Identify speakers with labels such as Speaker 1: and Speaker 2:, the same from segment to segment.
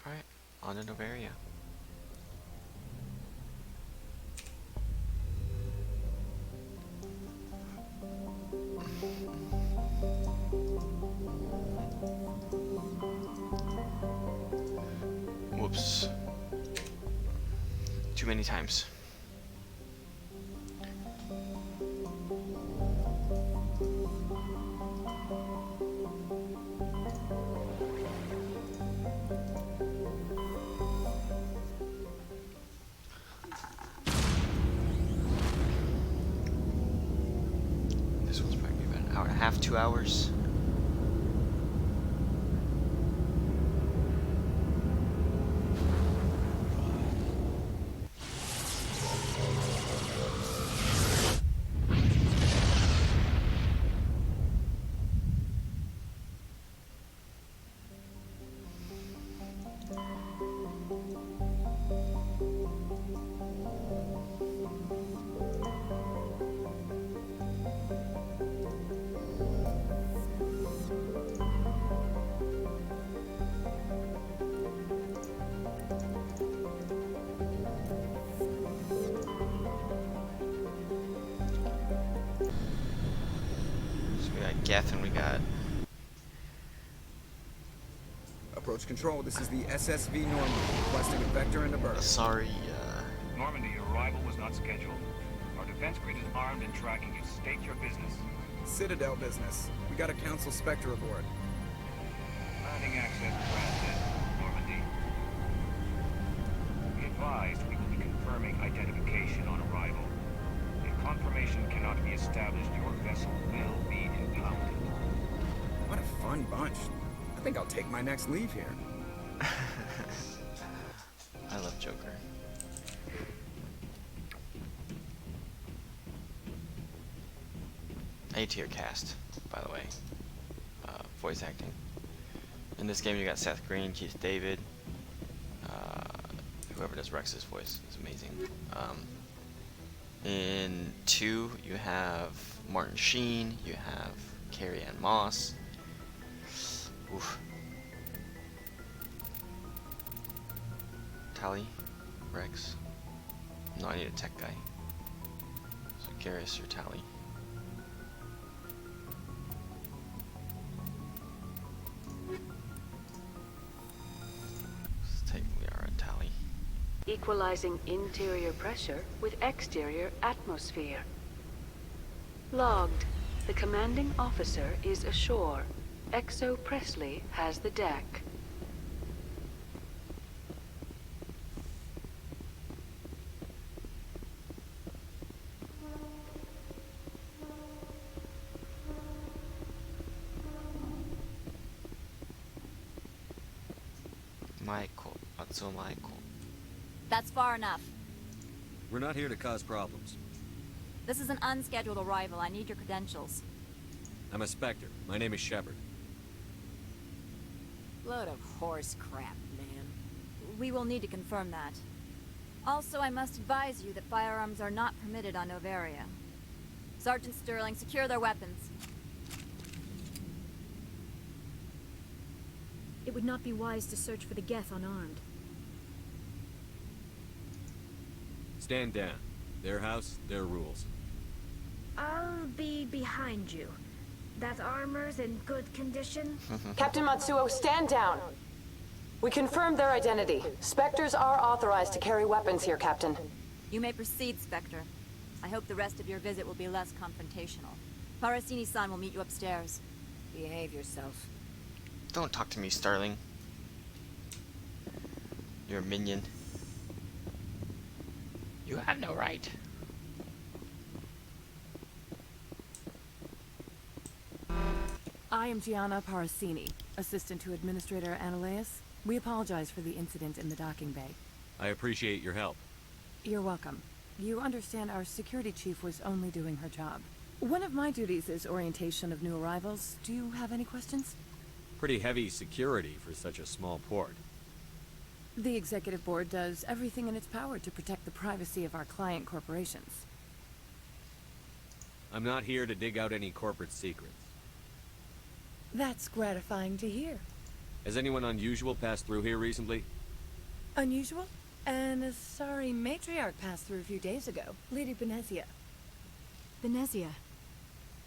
Speaker 1: Alright, on to Noveria. Whoops. Too many times. This one's probably about an hour and a half, 2 hours. So we got Geth and we got
Speaker 2: Approach control, this is the SSV Normandy, requesting a vector and a berth.
Speaker 1: sorry,
Speaker 3: Normandy, your arrival was not scheduled. Our defense grid is armed and tracking you. State your business.
Speaker 2: Citadel business. We got a Council Spectre aboard.
Speaker 3: Landing access granted, Normandy. Be advised, we will be confirming identification on arrival. If confirmation cannot be established, your vessel will be impounded.
Speaker 2: What a fun bunch. I think I'll take my next leave here.
Speaker 1: I love Joker. A-tier cast, by the way. Voice acting. In this game you got Seth Green, Keith David, whoever does Rex's voice is amazing. In 2 you have Martin Sheen, you have Carrie Ann Moss. Oof. Tally, Rex. No, I need a tech guy. So Garrus or Tally. We are at Tally.
Speaker 4: Equalizing interior pressure with exterior atmosphere. Logged. The commanding officer is ashore. Exo Presley has the deck.
Speaker 1: Michael. Atsu Michael.
Speaker 5: That's far enough.
Speaker 6: We're not here to cause problems.
Speaker 5: This is an unscheduled arrival. I need your credentials.
Speaker 6: I'm a Spectre. My name is Shepard.
Speaker 7: Load of horse crap, man.
Speaker 5: We will need to confirm that. Also, I must advise you that firearms are not permitted on Noveria. Sergeant Sterling, secure their weapons.
Speaker 8: It would not be wise to search for the Geth unarmed.
Speaker 6: Stand down. Their house, their rules.
Speaker 8: I'll be behind you. That armor's in good condition?
Speaker 9: Captain Matsuo, stand down. We confirmed their identity. Spectres are authorized to carry weapons here, Captain.
Speaker 5: You may proceed, Spectre. I hope the rest of your visit will be less confrontational. Parasini-san will meet you upstairs.
Speaker 7: Behave yourself.
Speaker 1: Don't talk to me, Starling. You're a minion. You have no right.
Speaker 10: I am Gianna Parasini, assistant to Administrator Ananias. We apologize for the incident in the docking bay.
Speaker 6: I appreciate your help.
Speaker 10: You're welcome. You understand our security chief was only doing her job. One of my duties is orientation of new arrivals. Do you have any questions?
Speaker 6: Pretty heavy security for such a small port.
Speaker 10: The executive board does everything in its power to protect the privacy of our client corporations.
Speaker 6: I'm not here to dig out any corporate secrets.
Speaker 10: That's gratifying to hear.
Speaker 6: Has anyone unusual passed through here recently?
Speaker 10: Unusual? And a sorry matriarch passed through a few days ago. Lady Benezia.
Speaker 5: Benezia.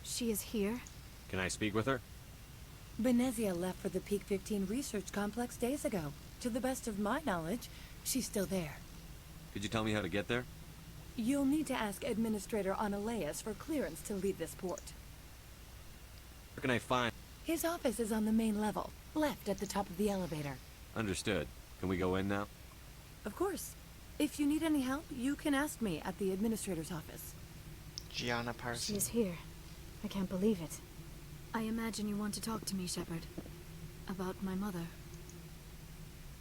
Speaker 5: She is here?
Speaker 6: Can I speak with her?
Speaker 10: Benezia left for the Peak 15 research complex days ago. To the best of my knowledge, she's still there.
Speaker 6: Could you tell me how to get there?
Speaker 10: You'll need to ask Administrator Analeas for clearance to leave this port.
Speaker 6: Where can I find...
Speaker 10: His office is on the main level, left at the top of the elevator.
Speaker 6: Understood. Can we go in now?
Speaker 10: Of course. If you need any help, you can ask me at the Administrator's office.
Speaker 1: Gianna Parson.
Speaker 5: She is here. I can't believe it. I imagine you want to talk to me, Shepard. About my mother.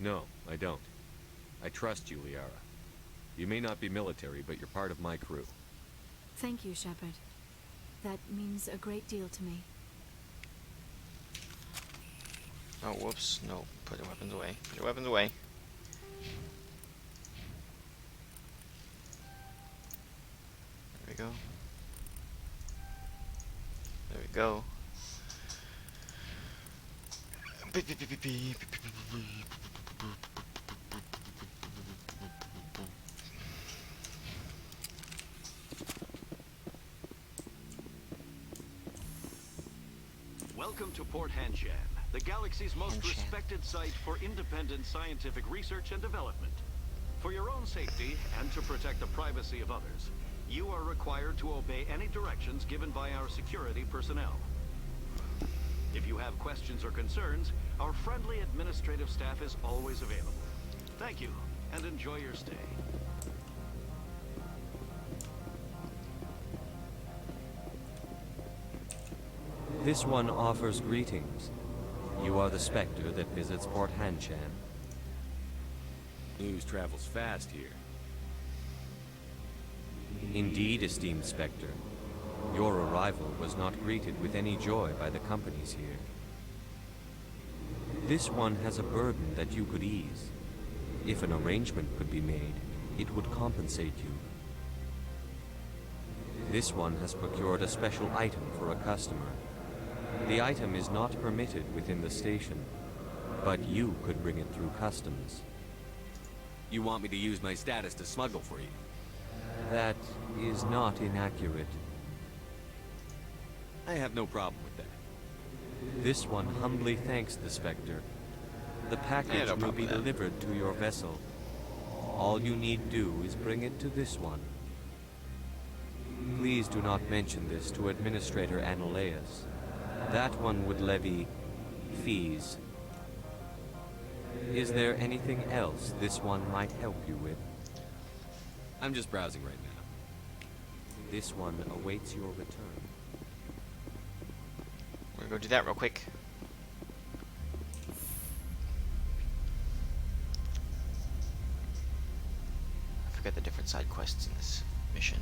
Speaker 6: No, I don't. I trust you, Liara. You may not be military, but you're part of my crew.
Speaker 5: Thank you, Shepard. That means a great deal to me.
Speaker 1: Oh, whoops. No. Put your weapons away. Put your weapons away. There we go. There we go.
Speaker 11: Welcome to Port Hanshan, the galaxy's most respected site for independent scientific research and development. For your own safety and to protect the privacy of others, you are required to obey any directions given by our security personnel. If you have questions or concerns, our friendly administrative staff is always available. Thank you, and enjoy your stay.
Speaker 12: This one offers greetings. You are the Spectre that visits Port Hanshan.
Speaker 6: News travels fast here.
Speaker 12: Indeed, esteemed Spectre. Your arrival was not greeted with any joy by the companies here. This one has a burden that you could ease. If an arrangement could be made, it would compensate you. This one has procured a special item for a customer. The item is not permitted within the station, but you could bring it through customs.
Speaker 6: You want me to use my status to smuggle for you?
Speaker 12: That is not inaccurate.
Speaker 6: I have no problem with that.
Speaker 12: This one humbly thanks the Spectre. The package will be delivered to your vessel. All you need do is bring it to this one. Please do not mention this to Administrator Analeas. That one would levy fees. Is there anything else this one might help you with?
Speaker 6: I'm just browsing right now.
Speaker 12: This one awaits your return.
Speaker 1: We're gonna go do that real quick. I forget the different side quests in this mission.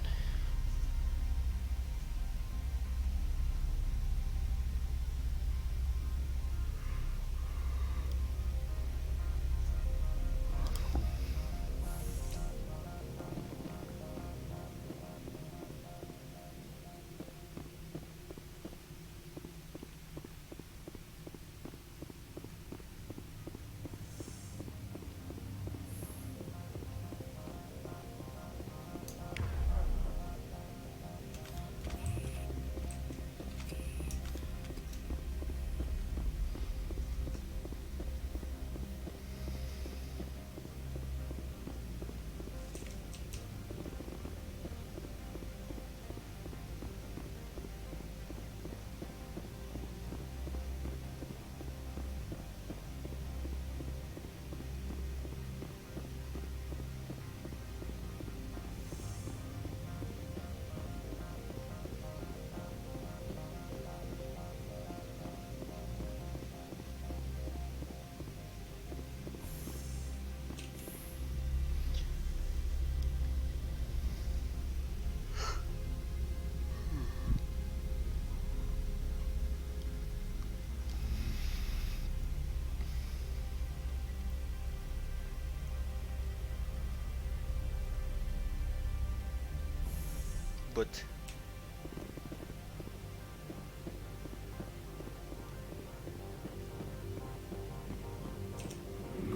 Speaker 1: But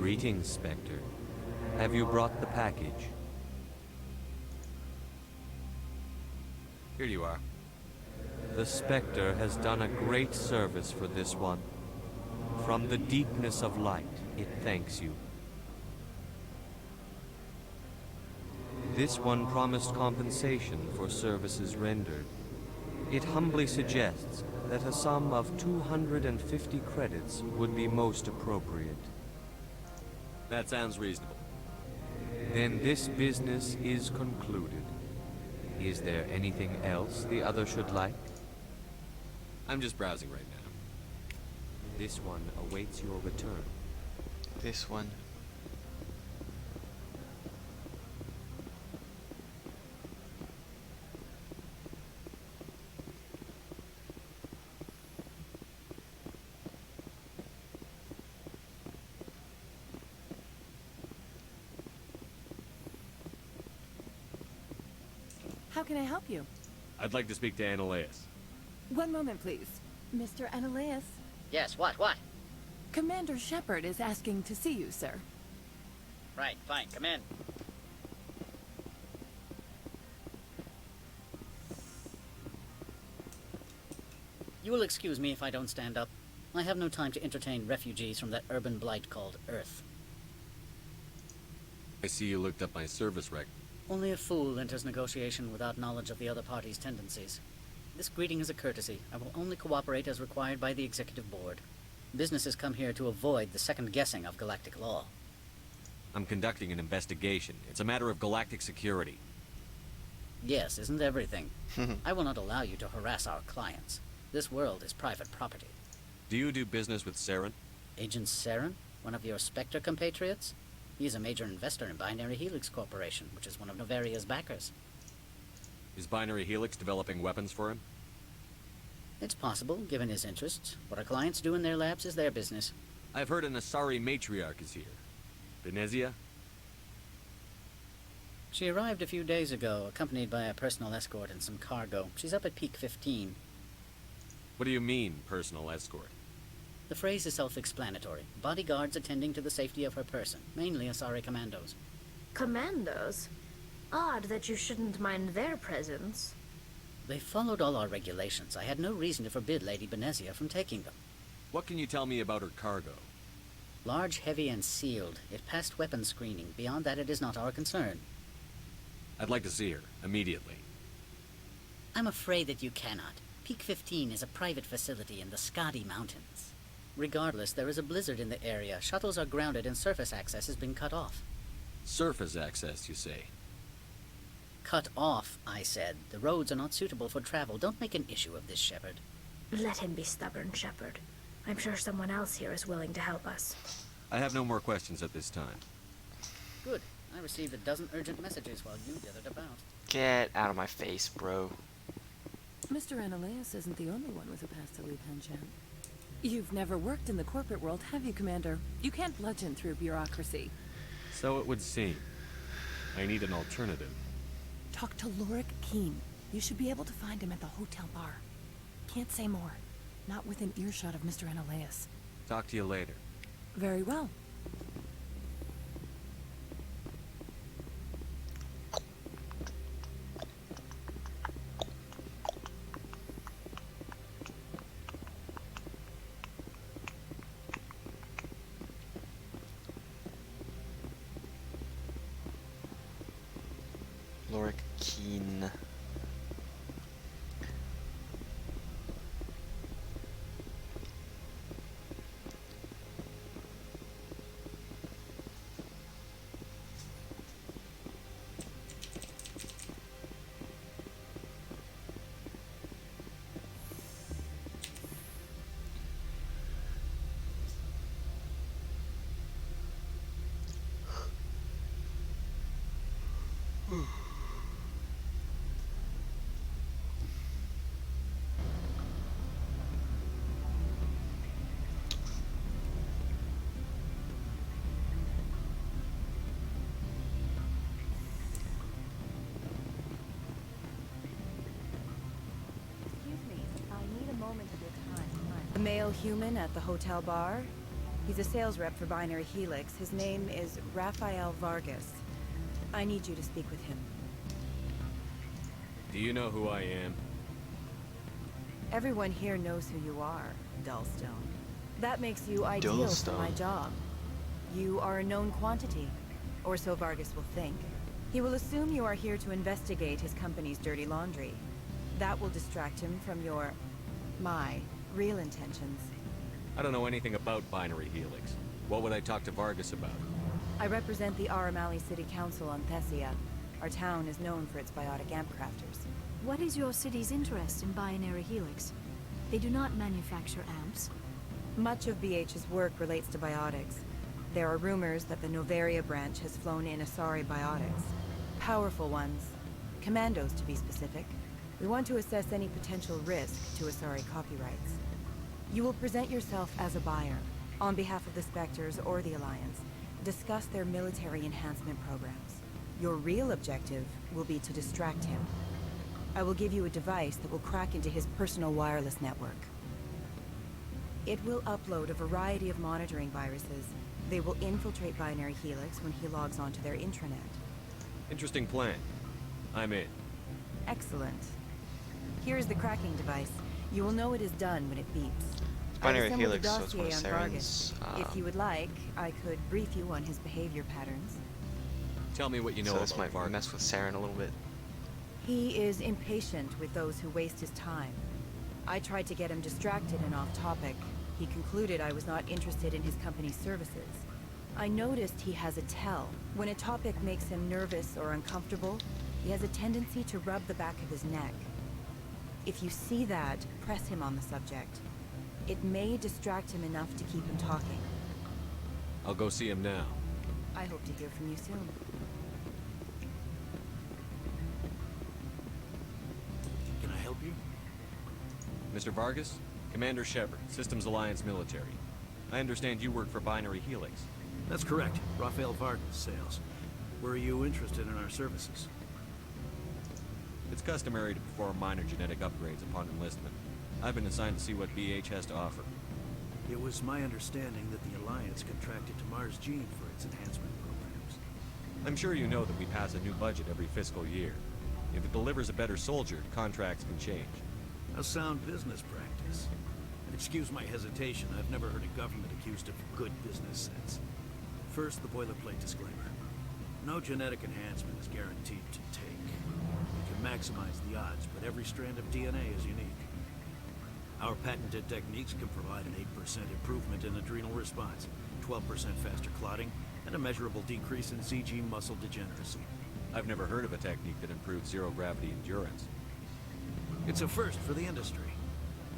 Speaker 12: Greetings, Spectre. Have you brought the package?
Speaker 6: Here you are.
Speaker 12: The Spectre has done a great service for this one. From the deepness of light, it thanks you. This one promised compensation for services rendered. It humbly suggests that a sum of 250 credits would be most appropriate.
Speaker 6: That sounds reasonable.
Speaker 12: Then this business is concluded. Is there anything else the other should like?
Speaker 6: I'm just browsing right now.
Speaker 12: This one awaits your return.
Speaker 1: This one.
Speaker 10: How can I help you?
Speaker 6: I'd like to speak to Annaleus.
Speaker 10: One moment, please. Mr. Annaleus.
Speaker 13: Yes, what?
Speaker 10: Commander Shepard is asking to see you, sir.
Speaker 13: Right, fine, come in. You will excuse me if I don't stand up. I have no time to entertain refugees from that urban blight called Earth.
Speaker 6: I see you looked up my service record.
Speaker 13: Only a fool enters negotiation without knowledge of the other party's tendencies. This greeting is a courtesy. I will only cooperate as required by the Executive Board. Businesses come here to avoid the second guessing of galactic law.
Speaker 6: I'm conducting an investigation. It's a matter of galactic security.
Speaker 13: Yes, isn't everything? I will not allow you to harass our clients. This world is private property.
Speaker 6: Do you do business with Saren?
Speaker 13: Agent Saren? One of your Spectre compatriots? He is a major investor in Binary Helix Corporation, which is one of Noveria's backers.
Speaker 6: Is Binary Helix developing weapons for him?
Speaker 13: It's possible, given his interests. What our clients do in their labs is their business.
Speaker 6: I've heard an Asari matriarch is here. Benezia?
Speaker 13: She arrived a few days ago, accompanied by a personal escort and some cargo. She's up at Peak 15.
Speaker 6: What do you mean, personal escort?
Speaker 13: The phrase is self-explanatory. Bodyguards attending to the safety of her person, mainly Asari commandos.
Speaker 8: Commandos? Odd that you shouldn't mind their presence.
Speaker 13: They followed all our regulations. I had no reason to forbid Lady Benezia from taking them.
Speaker 6: What can you tell me about her cargo?
Speaker 13: Large, heavy, and sealed. It passed weapons screening. Beyond that, it is not our concern.
Speaker 6: I'd like to see her, immediately.
Speaker 13: I'm afraid that you cannot. Peak 15 is a private facility in the Skadi Mountains. Regardless, there is a blizzard in the area. Shuttles are grounded and surface access has been cut off.
Speaker 6: Surface access, you say?
Speaker 13: Cut off, I said. The roads are not suitable for travel. Don't make an issue of this, Shepard.
Speaker 8: Let him be stubborn, Shepard. I'm sure someone else here is willing to help us.
Speaker 6: I have no more questions at this time.
Speaker 13: Good. I received a dozen urgent messages while you dithered about.
Speaker 1: Get out of my face, bro.
Speaker 10: Mr. Annaleus isn't the only one with a past to leave Henchan. You've never worked in the corporate world, have you, Commander? You can't bludgeon through bureaucracy.
Speaker 6: So it would seem. I need an alternative.
Speaker 10: Talk to Lorik Keen. You should be able to find him at the hotel bar. Can't say more. Not within earshot of Mr. Annaleus.
Speaker 6: Talk to you later.
Speaker 10: Very well.
Speaker 1: Lorik Keen.
Speaker 5: A male human at the hotel bar?
Speaker 14: He's a sales rep for Binary Helix. His name is Rafael Vargas. I need you to speak with him.
Speaker 6: Do you know who I am?
Speaker 14: Everyone here knows who you are, Dullstone. That makes you ideal for my job. You are a known quantity, or so Vargas will think. He will assume you are here to investigate his company's dirty laundry. That will distract him from my real intentions.
Speaker 6: I don't know anything about Binary Helix. What would I talk to Vargas about?
Speaker 14: I represent the Aramali City Council on Thessia. Our town is known for its biotic amp crafters.
Speaker 15: What is your city's interest in Binary Helix? They do not manufacture amps.
Speaker 14: Much of BH's work relates to biotics. There are rumors that the Noveria branch has flown in Asari biotics. Powerful ones. Commandos, to be specific. We want to assess any potential risk to Asari copyrights. You will present yourself as a buyer, on behalf of the Spectres or the Alliance. Discuss their military enhancement programs. Your real objective will be to distract him. I will give you a device that will crack into his personal wireless network. It will upload a variety of monitoring viruses. They will infiltrate Binary Helix when he logs onto their intranet.
Speaker 6: Interesting plan. I'm in.
Speaker 14: Excellent. Here is the cracking device. You will know it is done when it beeps.
Speaker 1: Binary
Speaker 14: I've
Speaker 1: Helix, so
Speaker 14: assembled
Speaker 1: it's
Speaker 14: a
Speaker 1: one of
Speaker 14: dossier on Vargas.
Speaker 1: Saren's,
Speaker 14: If you would like, I could brief you on his behavior patterns.
Speaker 6: Tell me what you know
Speaker 1: so
Speaker 6: about
Speaker 1: this might
Speaker 6: Vargas.
Speaker 1: mess with Saren a little bit.
Speaker 14: He is impatient with those who waste his time. I tried to get him distracted and off topic. He concluded I was not interested in his company's services. I noticed he has a tell. When a topic makes him nervous or uncomfortable, he has a tendency to rub the back of his neck. If you see that, press him on the subject. It may distract him enough to keep him talking.
Speaker 6: I'll go see him now.
Speaker 14: I hope to hear from you soon.
Speaker 16: Can I help you?
Speaker 6: Mr. Vargas? Commander Shepard, Systems Alliance Military. I understand you work for Binary Helix.
Speaker 16: That's correct. Rafael Vargas, sales. Were you interested in our services?
Speaker 6: It's customary to perform minor genetic upgrades upon enlistment. I've been assigned to see what BH has to offer.
Speaker 16: It was my understanding that the Alliance contracted to Mars Gene for its enhancement programs.
Speaker 6: I'm sure you know that we pass a new budget every fiscal year. If it delivers a better soldier, contracts can change.
Speaker 16: A sound business practice. Excuse my hesitation, I've never heard a government accused of good business sense. First, the boilerplate disclaimer. No genetic enhancement is guaranteed to take. We can maximize the odds, but every strand of DNA is unique. Our patented techniques can provide an 8% improvement in adrenal response, 12% faster clotting, and a measurable decrease in CG muscle degeneracy.
Speaker 6: I've never heard of a technique that improves zero-gravity endurance.
Speaker 16: It's a first for the industry.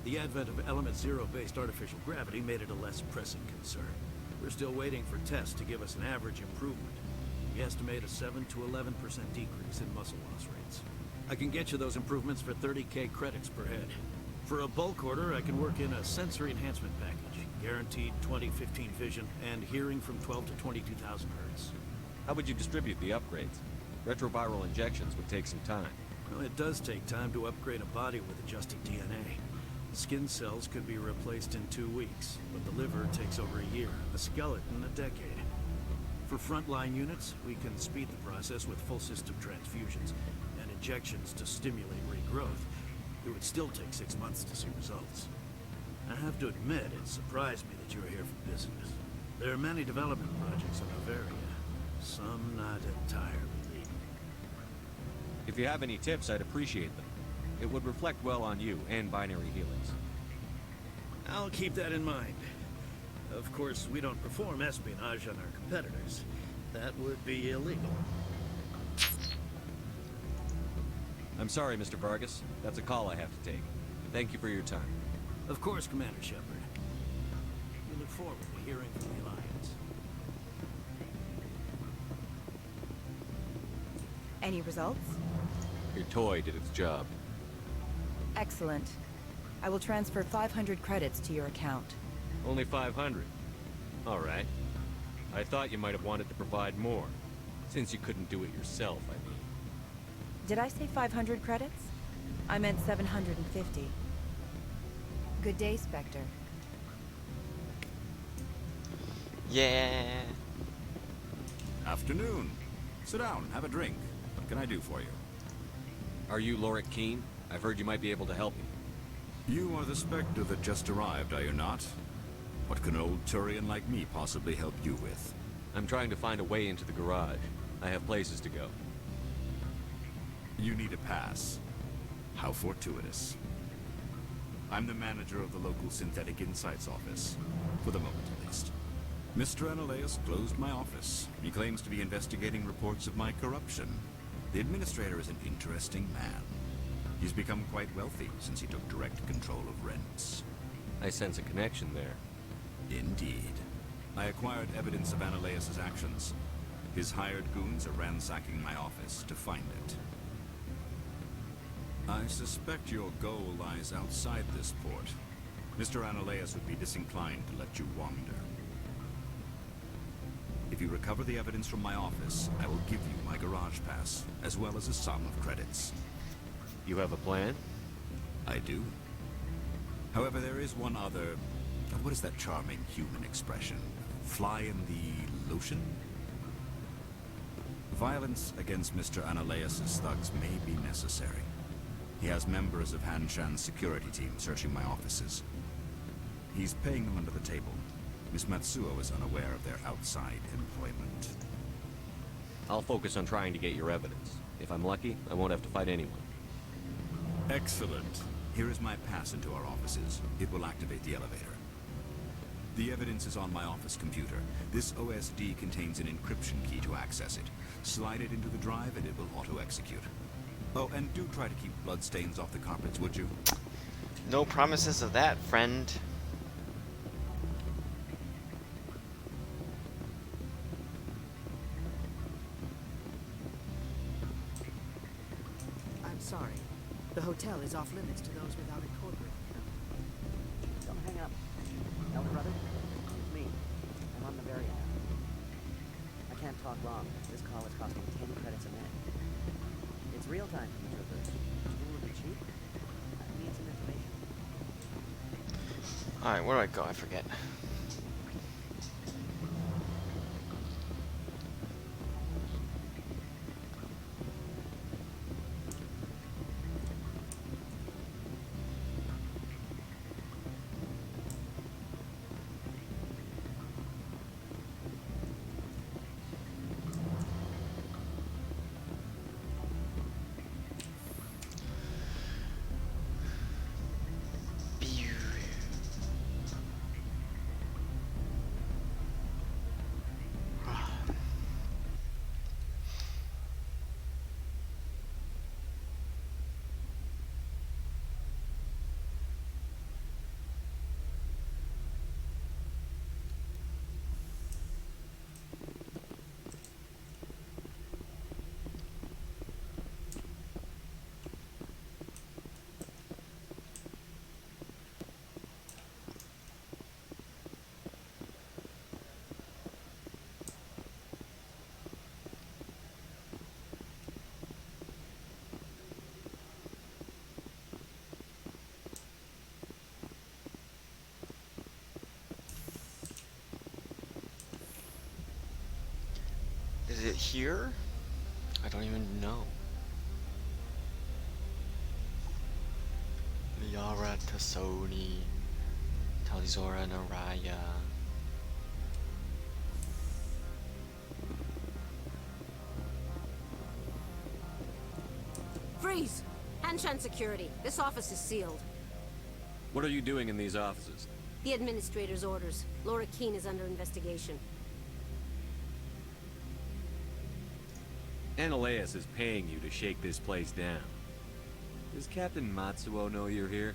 Speaker 16: The advent of element zero-based artificial gravity made it a less pressing concern. We're still waiting for tests to give us an average improvement. We estimate a 7 to 11% decrease in muscle loss rates. I can get you those improvements for 30K credits per head. For a bulk order, I can work in a sensory enhancement package, guaranteed 20/15 vision, and hearing from 12 to 22,000 hertz.
Speaker 6: How would you distribute the upgrades? Retroviral injections would take some time.
Speaker 16: Well, it does take time to upgrade a body with adjusted DNA. Skin cells could be replaced in 2 weeks, but the liver takes over a year, a skeleton a decade. For frontline units, we can speed the process with full system transfusions and injections to stimulate regrowth. It would still take 6 months to see results. I have to admit, it surprised me that you were here for business. There are many development projects on Noveria, some not entirely legal.
Speaker 6: If you have any tips, I'd appreciate them. It would reflect well on you and Binary Helix.
Speaker 16: I'll keep that in mind. Of course, we don't perform espionage on our competitors. That would be illegal.
Speaker 6: I'm sorry, Mr. Vargas. That's a call I have to take. Thank you for your time.
Speaker 16: Of course, Commander Shepard. We look forward to hearing from the Alliance.
Speaker 14: Any results?
Speaker 6: Your toy did its job.
Speaker 14: Excellent. I will transfer 500 credits to your account.
Speaker 6: Only 500. All right. I thought you might have wanted to provide more. Since you couldn't do it yourself, I mean.
Speaker 14: Did I say 500 credits? I meant 750. Good day, Spectre.
Speaker 1: Yeah.
Speaker 17: Afternoon. Sit down, have a drink. What can I do for you?
Speaker 6: Are you Lorik Keene? I've heard you might be able to help me.
Speaker 17: You are the Spectre that just arrived, are you not? What can an old Turian like me possibly help you with?
Speaker 6: I'm trying to find a way into the garage. I have places to go.
Speaker 17: You need a pass. How fortuitous. I'm the manager of the local Synthetic Insights office. For the moment, at least. Mr. Analeas closed my office. He claims to be investigating reports of my corruption. The administrator is an interesting man. He's become quite wealthy since he took direct control of rents.
Speaker 6: I sense a connection there.
Speaker 17: Indeed. I acquired evidence of Analeas' actions. His hired goons are ransacking my office to find it. I suspect your goal lies outside this port. Mr. Analeas would be disinclined to let you wander. If you recover the evidence from my office, I will give you my garage pass, as well as a sum of credits.
Speaker 6: You have a plan?
Speaker 17: I do. However, there is one other... What is that charming human expression? Fly in the lotion? Violence against Mr. Analeas' thugs may be necessary. He has members of Han Shan's security team searching my offices. He's paying them under the table. Miss Matsuo is unaware of their outside employment.
Speaker 6: I'll focus on trying to get your evidence. If I'm lucky, I won't have to fight anyone.
Speaker 17: Excellent. Here is my pass into our offices. It will activate the elevator. The evidence is on my office computer. This OSD contains an encryption key to access it. Slide it into the drive and it will auto-execute. Oh, and do try to keep bloodstains off the carpets, would you?
Speaker 1: No promises of that, friend.
Speaker 18: I'm sorry. The hotel is off limits to those without a corporate account.
Speaker 13: Don't hang up. Elder brother, it's me. I'm on Noveria now. I can't talk long. This call is costing 10 credits a minute. It's real time for the troopers. It will be cheap. I need some information.
Speaker 1: Alright, where do I go? I forget. Is it here? I don't even know. Liara Tassoni, Talizora Naraya.
Speaker 7: Freeze! Hanshan Security. This office is sealed.
Speaker 6: What are you doing in these offices?
Speaker 7: The administrator's orders. Laura Keene is under investigation.
Speaker 6: Analeas is paying you to shake this place down.
Speaker 12: Does Captain Matsuo know you're here?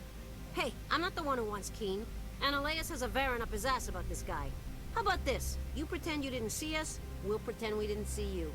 Speaker 7: Hey, I'm not the one who wants Keene. Analeas has a Varen up his ass about this guy. How about this? You pretend you didn't see us, we'll pretend we didn't see you.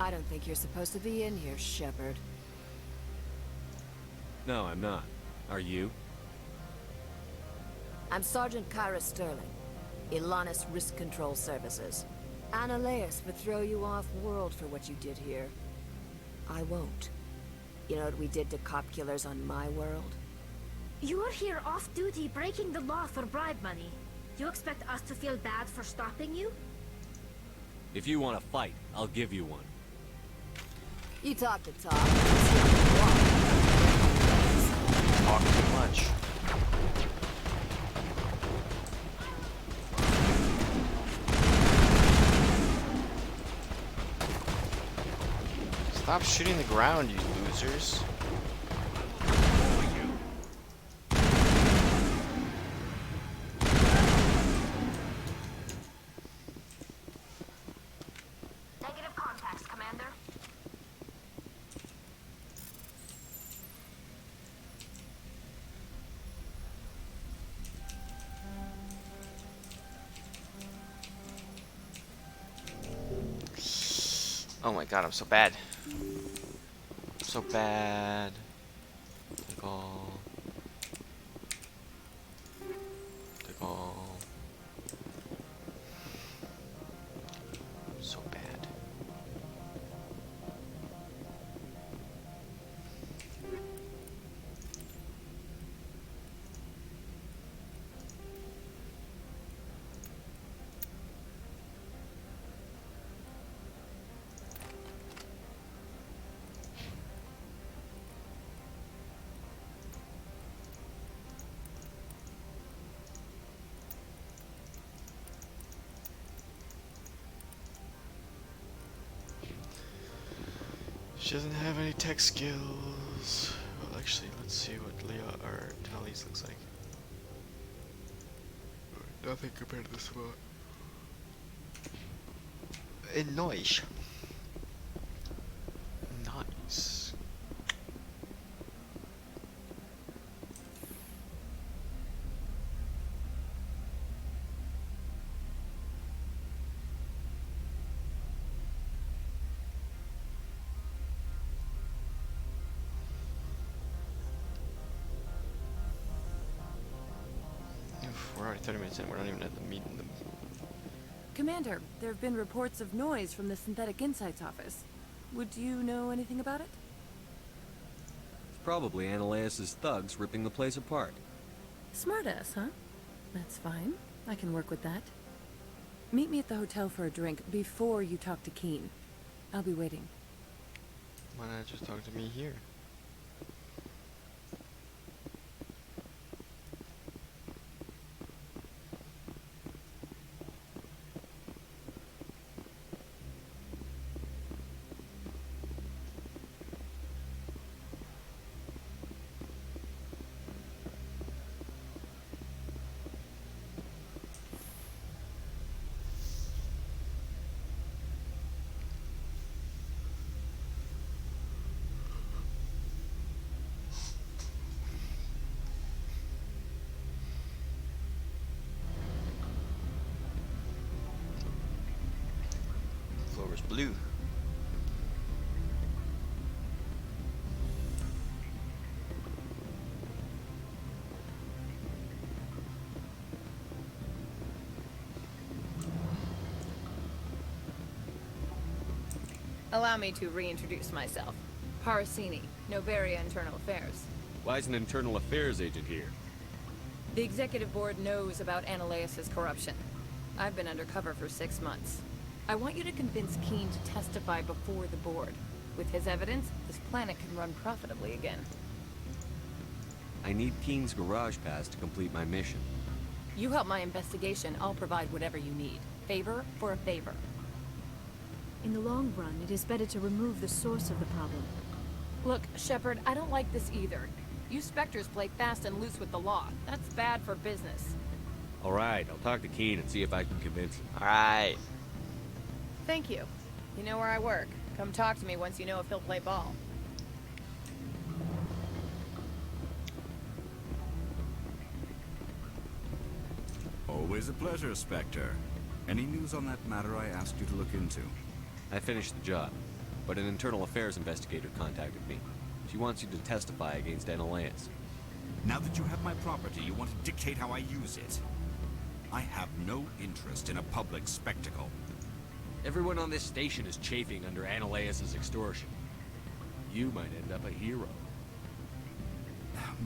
Speaker 19: I don't think you're supposed to be in here, Shepard.
Speaker 6: No, I'm not. Are you?
Speaker 19: I'm Sergeant Kyra Sterling, Ilanis Risk Control Services. Annaleus would throw you off-world for what you did here. I won't. You know what we did to cop killers on my world?
Speaker 8: You're here off-duty breaking the law for bribe money. You expect us to feel bad for stopping you?
Speaker 6: If you want to fight, I'll give you one.
Speaker 19: You talk the talk.
Speaker 1: Talk too much. Stop shooting the ground, you losers.
Speaker 8: Negative contacts, Commander.
Speaker 1: Oh my god, I'm so bad. So bad. Take all. Take all. So bad. She doesn't have any tech skills. Well, actually, let's see what Leah or Tally's looks like. Nothing compared to this one. Nice. Nice. We're already 30 minutes in, we're not even at the meeting.
Speaker 10: Commander, there have been reports of noise from the Synthetic Insights office. Would you know anything about it?
Speaker 6: It's probably Annaleus' thugs ripping the place apart.
Speaker 10: Smartass, huh? That's fine. I can work with that. Meet me at the hotel for a drink before you talk to Keen. I'll be waiting.
Speaker 1: Why not just talk to me here? Floor is blue.
Speaker 20: Allow me to reintroduce myself. Parasini, Noveria Internal Affairs.
Speaker 6: Why is an internal affairs agent here?
Speaker 20: The executive board knows about Annaleus' corruption. I've been undercover for 6 months. I want you to convince Keen to testify before the board. With his evidence, this planet can run profitably again.
Speaker 6: I need Keen's garage pass to complete my mission.
Speaker 20: You help my investigation, I'll provide whatever you need. Favor for a favor.
Speaker 15: In the long run, it is better to remove the source of the problem.
Speaker 20: Look, Shepard, I don't like this either. You Spectres play fast and loose with the law. That's bad for business.
Speaker 6: Alright, I'll talk to Keen and see if I can convince him.
Speaker 1: Alright.
Speaker 20: Thank you. You know where I work. Come talk to me once you know if he'll play ball.
Speaker 17: Always a pleasure, Spectre. Any news on that matter I asked you to look into?
Speaker 6: I finished the job, but an internal affairs investigator contacted me. She wants you to testify against Analaeus.
Speaker 17: Now that you have my property, you want to dictate how I use it. I have no interest in a public spectacle.
Speaker 6: Everyone on this station is chafing under Analaeus' extortion. You might end up a hero.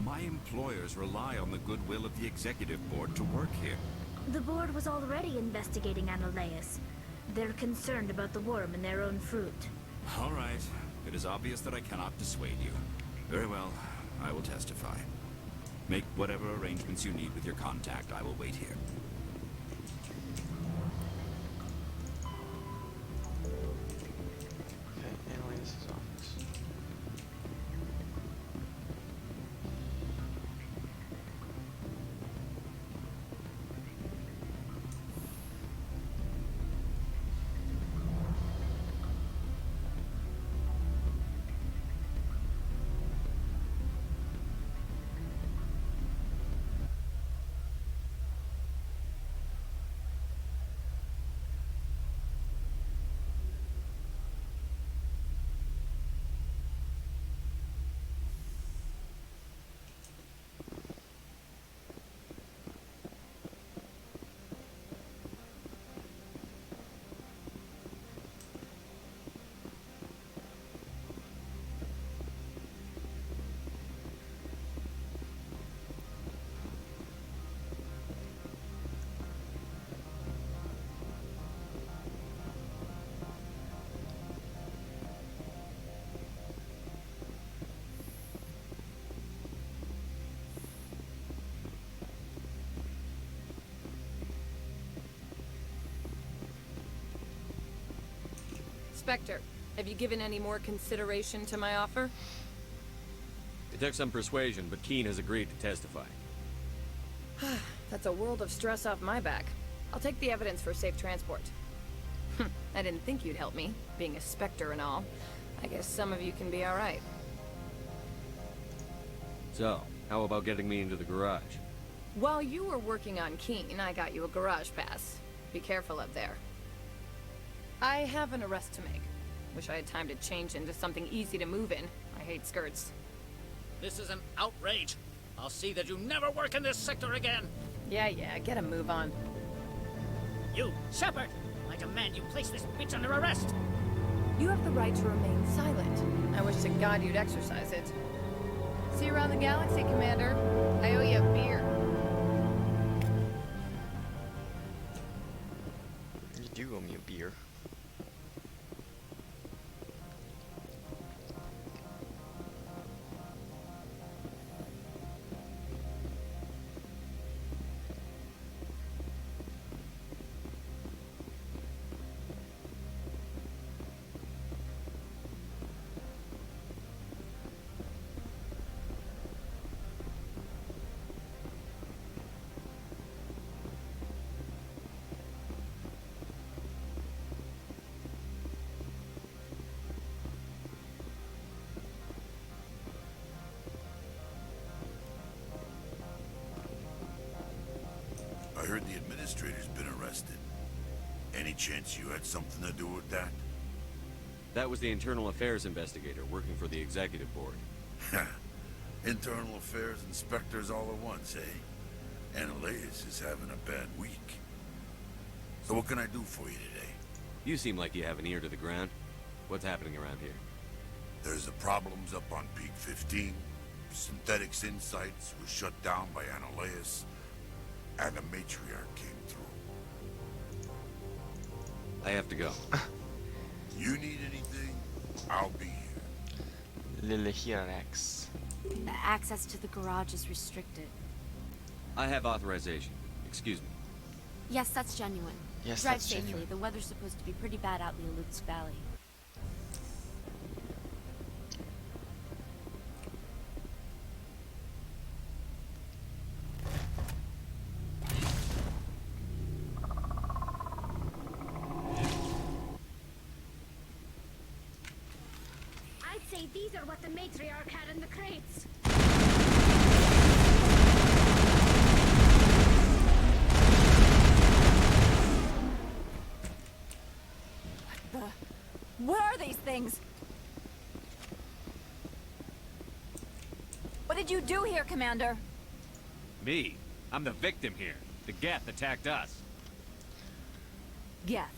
Speaker 17: My employers rely on the goodwill of the executive board to work here.
Speaker 8: The board was already investigating Analaeus. They're concerned about the worm in their own fruit.
Speaker 17: All right. It is obvious that I cannot dissuade you. Very well. I will testify. Make whatever arrangements you need with your contact. I will wait here.
Speaker 1: Okay, Analaeus' office.
Speaker 20: Spectre, have you given any more consideration to my offer?
Speaker 6: It took some persuasion, but Keen has agreed to testify.
Speaker 20: That's a world of stress off my back. I'll take the evidence for safe transport. I didn't think you'd help me, being a Spectre and all. I guess some of you can be alright.
Speaker 6: So, how about getting me into the garage?
Speaker 20: While you were working on Keen, I got you a garage pass. Be careful up there. I have an arrest to make. Wish I had time to change into something easy to move in. I hate skirts.
Speaker 13: This is an outrage. I'll see that you never work in this sector again.
Speaker 20: Yeah, get a move on.
Speaker 13: You, Shepard! I demand you place this bitch under arrest!
Speaker 20: You have the right to remain silent. I wish to God you'd exercise it. See you around the galaxy, Commander. I owe you a beer.
Speaker 1: You do owe me a beer.
Speaker 21: I heard the administrator's been arrested. Any chance you had something to do with that?
Speaker 6: That was the internal affairs investigator working for the executive board.
Speaker 21: Internal affairs inspectors all at once, eh? Analaeus is having a bad week. So what can I do for you today?
Speaker 6: You seem like you have an ear to the ground. What's happening around here?
Speaker 21: There's the problems up on Peak 15. Synthetics Insights was shut down by Analaeus. And the matriarch came through.
Speaker 6: I have to go.
Speaker 21: You need anything? I'll be here.
Speaker 1: Lilihirax.
Speaker 15: Access to the garage is restricted.
Speaker 6: I have authorization. Excuse me.
Speaker 15: Yes, that's genuine.
Speaker 1: Yes,
Speaker 15: Drive
Speaker 1: that's
Speaker 15: safely.
Speaker 1: genuine.
Speaker 15: The weather's supposed to be pretty bad out in the Alux Valley.
Speaker 8: Hey, these are what the matriarch had in the crates.
Speaker 5: What are these things? What did you do here, Commander?
Speaker 6: Me? I'm the victim here. The Geth attacked us.
Speaker 5: Geth,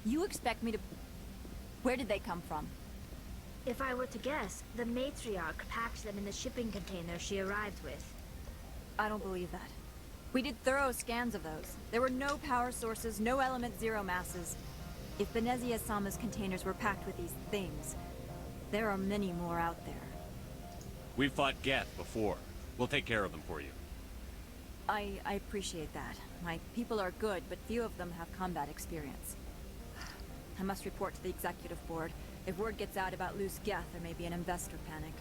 Speaker 5: you expect me to... Where did they come from?
Speaker 8: If I were to guess, the matriarch packed them in the shipping container she arrived with.
Speaker 5: I don't believe that. We did thorough scans of those. There were no power sources, no element zero masses. If Benezia Sama's containers were packed with these things, there are many more out there.
Speaker 6: We've fought Geth before. We'll take care of them for you.
Speaker 5: I appreciate that. My people are good, but few of them have combat experience. I must report to the executive board. If word gets out about loose Geth, there may be an investor panic.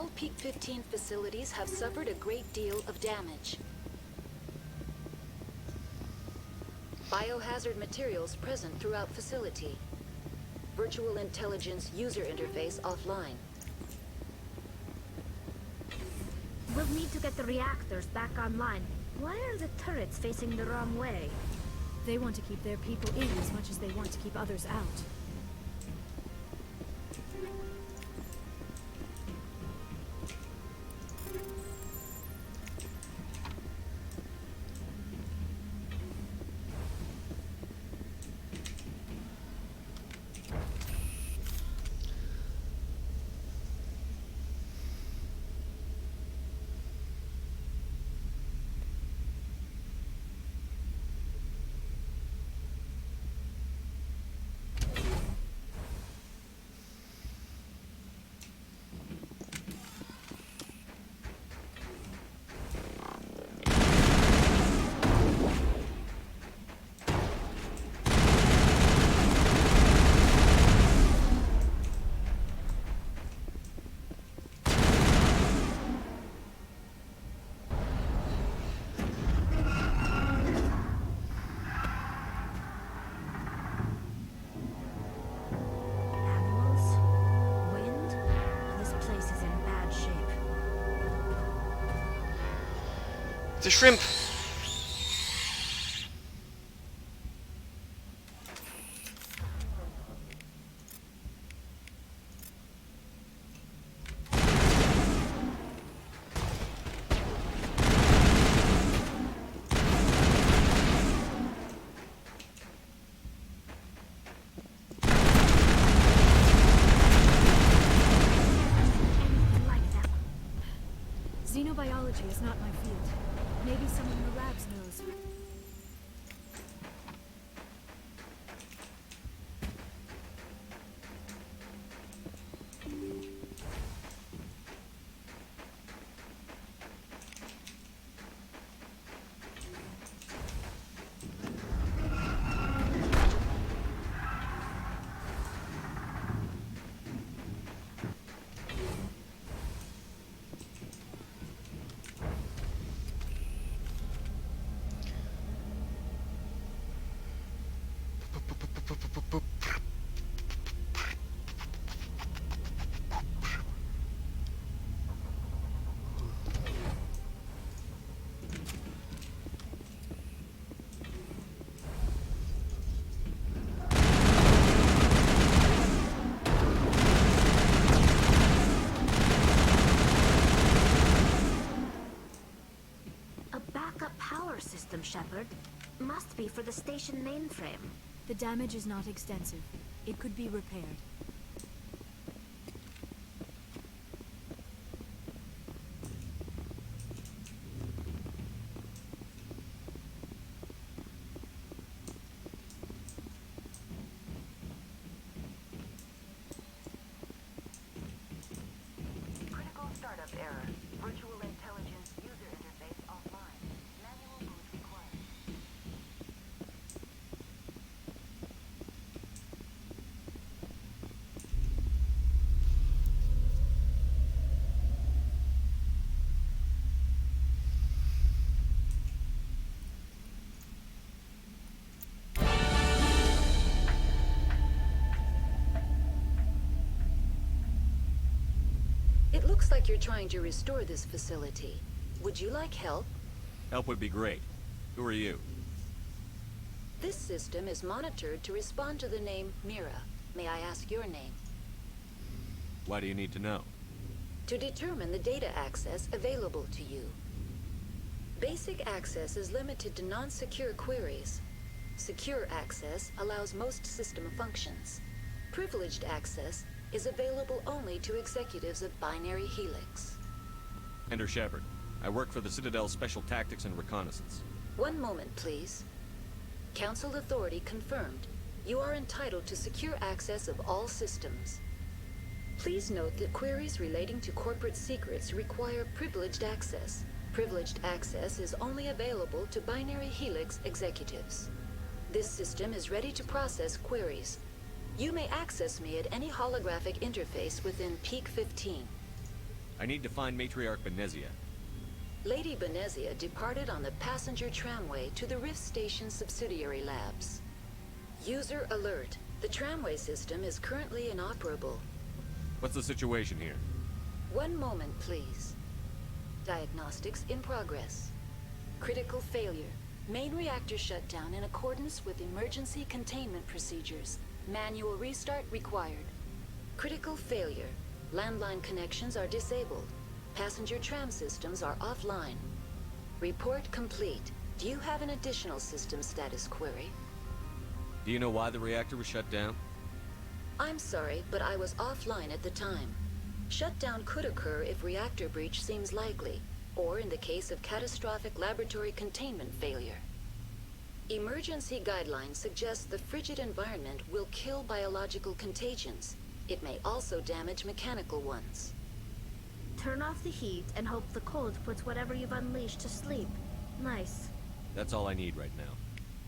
Speaker 3: All Peak 15 facilities have suffered a great deal of damage. Biohazard materials present throughout facility. Virtual intelligence user interface offline.
Speaker 8: We'll need to get the reactors back online. Why are the turrets facing the wrong way?
Speaker 15: They want to keep their people in as much as they want to keep others out.
Speaker 1: The shrimp!
Speaker 15: Xenobiology is not my field. Maybe someone in the labs knows.
Speaker 8: Shepard. Must be for the station mainframe.
Speaker 15: The damage is not extensive. It could be repaired.
Speaker 4: Critical startup error. Virtual intelligence user interface offline. Manual boot required. It looks like you're trying to restore this facility. Would you like help?
Speaker 6: Help would be great. Who are you?
Speaker 3: This system is monitored to respond to the name Mira. May I ask your name?
Speaker 6: Why do you need to know?
Speaker 3: To determine the data access available to you. Basic access is limited to non-secure queries. Secure access allows most system functions. Privileged access is available only to executives of Binary Helix.
Speaker 6: Ender Shepard. I work for the Citadel's Special Tactics and Reconnaissance.
Speaker 3: One moment, please. Council authority confirmed. You are entitled to secure access of all systems. Please note that queries relating to corporate secrets require privileged access. Privileged access is only available to Binary Helix executives. This system is ready to process queries. You may access me at any holographic interface within Peak 15.
Speaker 6: I need to find Matriarch Benezia.
Speaker 3: Lady Benezia departed on the passenger tramway to the Rift Station subsidiary labs. User alert. The tramway system is currently inoperable.
Speaker 6: What's the situation here?
Speaker 3: One moment, please. Diagnostics in progress. Critical failure. Main reactor shut down in accordance with emergency containment procedures. Manual restart required. Critical failure. Landline connections are disabled. Passenger tram systems are offline. Report complete. Do you have an additional system status query?
Speaker 6: Do you know why the reactor was shut down?
Speaker 3: I'm sorry, but I was offline at the time. Shutdown could occur if reactor breach seems likely, or in the case of catastrophic laboratory containment failure. Emergency guidelines suggest the frigid environment will kill biological contagions. It may also damage mechanical ones.
Speaker 8: Turn off the heat and hope the cold puts whatever you've unleashed to sleep. Nice.
Speaker 6: That's all I need right now.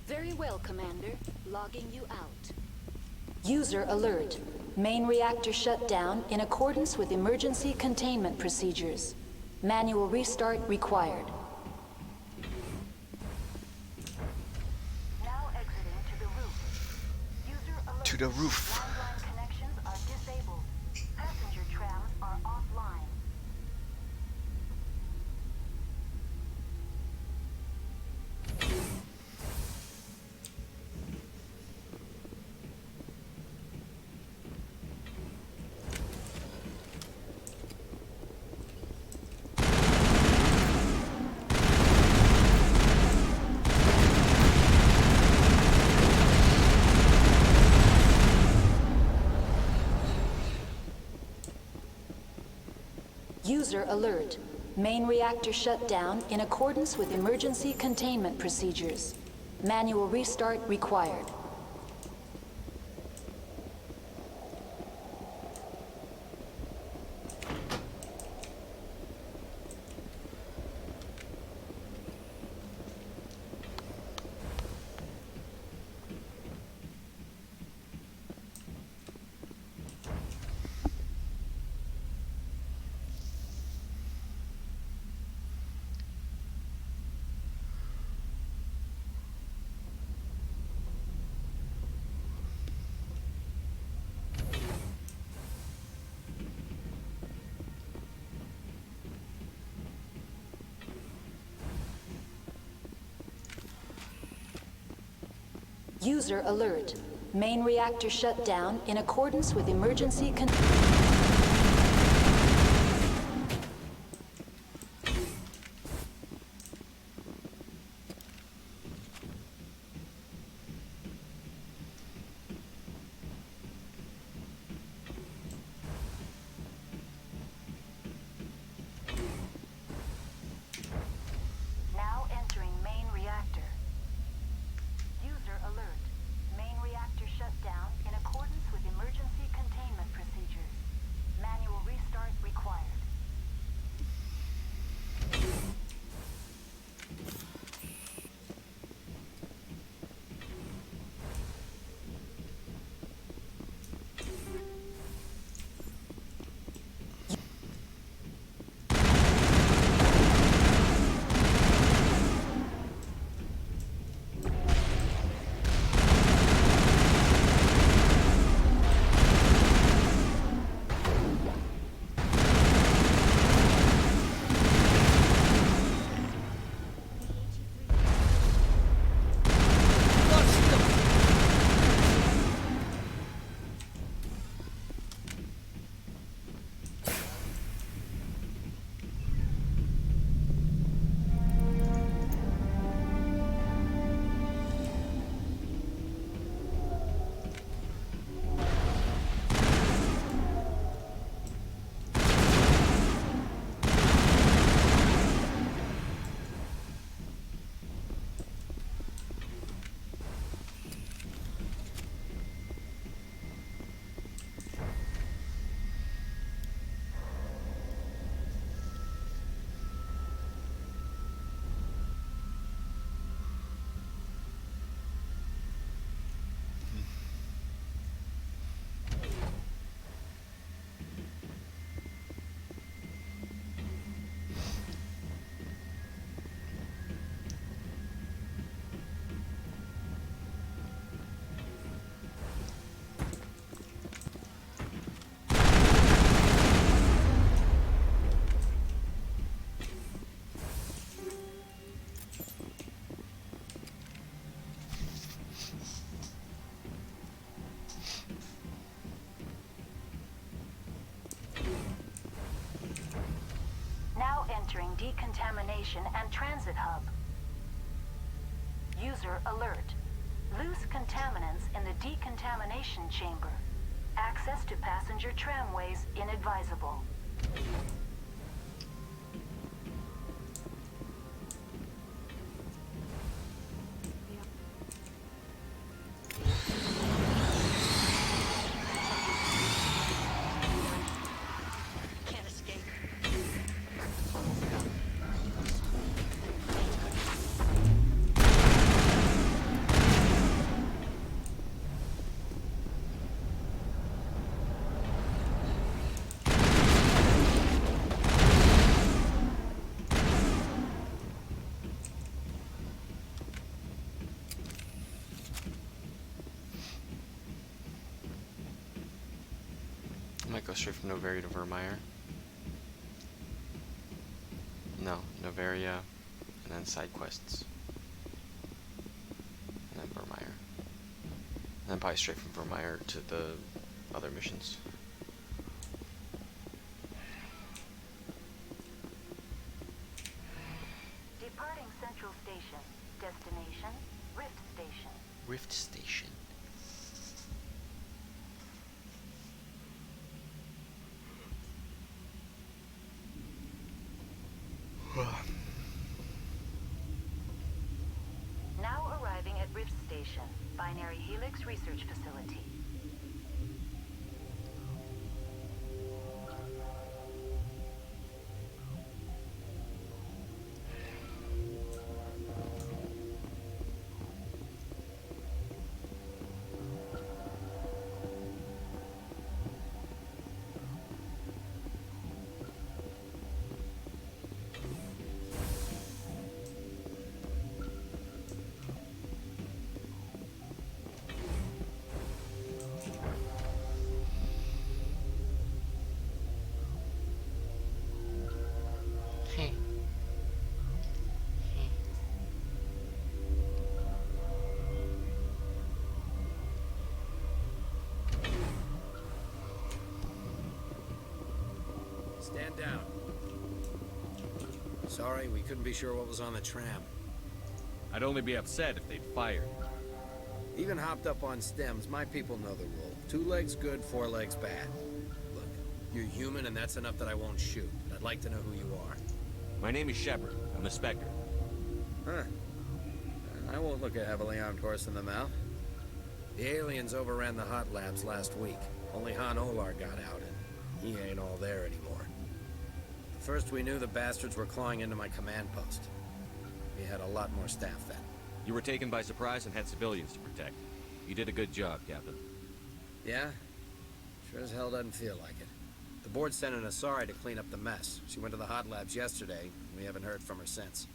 Speaker 3: Very well, Commander. Logging you out. User alert. Main reactor shut down in accordance with emergency containment procedures. Manual restart required.
Speaker 4: Now exiting to the roof. User alert.
Speaker 1: To the roof.
Speaker 4: Landline connections are disabled. Passenger trams are offline.
Speaker 3: User alert. Main reactor shut down in accordance with emergency containment procedures. Manual restart required. User alert. Main reactor shut down in accordance with emergency
Speaker 4: Now entering main reactor. User alert. Main reactor shut down in accordance with emergency containment procedures. decontamination and transit hub. User alert. Loose contaminants in the decontamination chamber. Access to passenger tramways inadvisable.
Speaker 7: Can't escape.
Speaker 1: I might go straight from Noveria to Vermeer. No, Noveria, and then side quests. And then Vermeer. And then probably straight from Vermeer to the other missions.
Speaker 4: Departing Central Station. Destination, Rift Station.
Speaker 1: Rift Station.
Speaker 4: Now arriving at Rift Station, Binary Helix Research Facility.
Speaker 2: Stand down. Sorry, we couldn't be sure what was on the tram.
Speaker 6: I'd only be upset if they'd fired.
Speaker 2: Even hopped up on stems, my people know the rule. 2 legs good, 4 legs bad. Look, you're human and that's enough that I won't shoot. But I'd like to know who you are.
Speaker 6: My name is Shepard. I'm the Spectre.
Speaker 2: Huh. I won't look a heavily armed horse in the mouth. The aliens overran the hot labs last week. Only Han Olar got out, and he ain't all there anymore. First we knew the bastards were clawing into my command post. We had a lot more staff then.
Speaker 6: You were taken by surprise and had civilians to protect. You did a good job, Captain.
Speaker 2: Yeah? Sure as hell doesn't feel like it. The board sent an Asari to clean up the mess. She went to the hot labs yesterday, and we haven't heard from her since.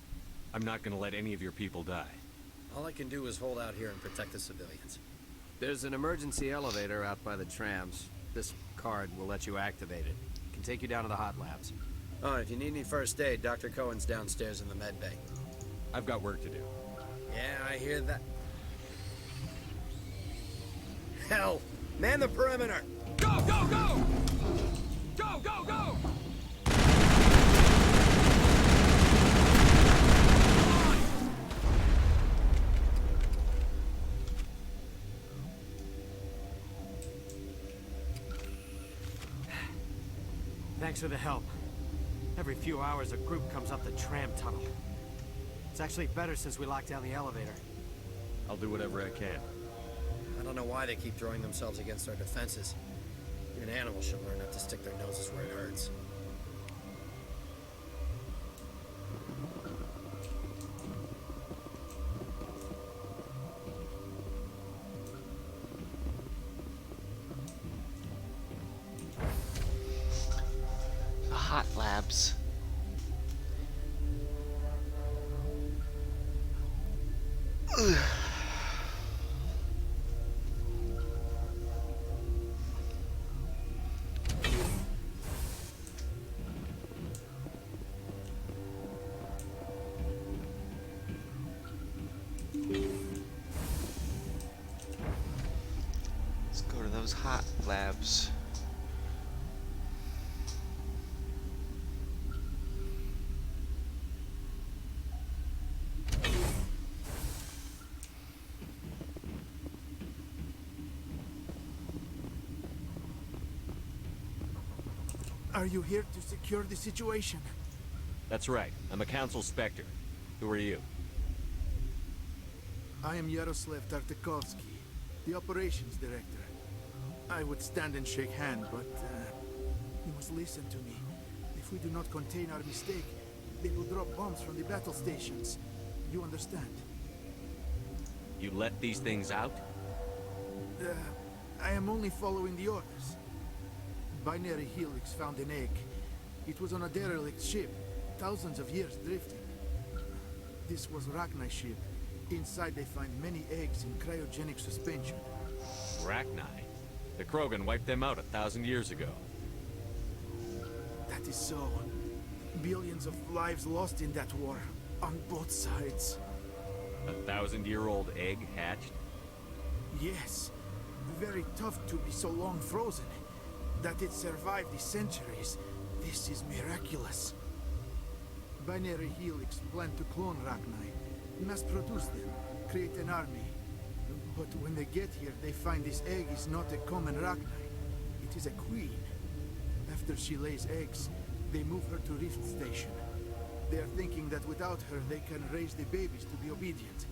Speaker 6: I'm not gonna let any of your people die.
Speaker 2: All I can do is hold out here and protect the civilians. There's an emergency elevator out by the trams. This card will let you activate it. It can take you down to the hot labs. Oh, if you need any first aid, Dr. Cohen's downstairs in the med bay.
Speaker 6: I've got work to do.
Speaker 2: Yeah, I hear that. Hell! Man the perimeter!
Speaker 6: Go, go, go! Go, go, go!
Speaker 22: Thanks for the help. Every few hours, a group comes up the tram tunnel. It's actually better since we locked down the elevator.
Speaker 6: I'll do whatever I can.
Speaker 2: I don't know why they keep throwing themselves against our defenses. Even animals should learn not to stick their noses where it hurts.
Speaker 1: The hot labs. Ugh. Let's go to those hot labs.
Speaker 9: Are you here to secure the situation?
Speaker 6: That's right. I'm a council specter. Who are you?
Speaker 9: I am Yaroslav Tartakovsky, the operations director. I would stand and shake hand, but you must listen to me. If we do not contain our mistake, they will drop bombs from the battle stations. You understand?
Speaker 6: You let these things out?
Speaker 9: I am only following the orders. Binary Helix found an egg. It was on a derelict ship, thousands of years drifting. This was Rachni's ship. Inside they find many eggs in cryogenic suspension.
Speaker 6: Rachni? The Krogan wiped them out 1,000 years ago.
Speaker 9: That is so. Billions of lives lost in that war, on both sides.
Speaker 6: 1,000-year-old egg hatched?
Speaker 9: Yes. Very tough to be so long frozen. That it survived the centuries, this is miraculous. Binary Helix planned to clone Rachni, mass produce them, create an army. But when they get here, they find this egg is not a common Rachni. It is a queen. After she lays eggs, they move her to Rift Station. They are thinking that without her, they can raise the babies to be obedient.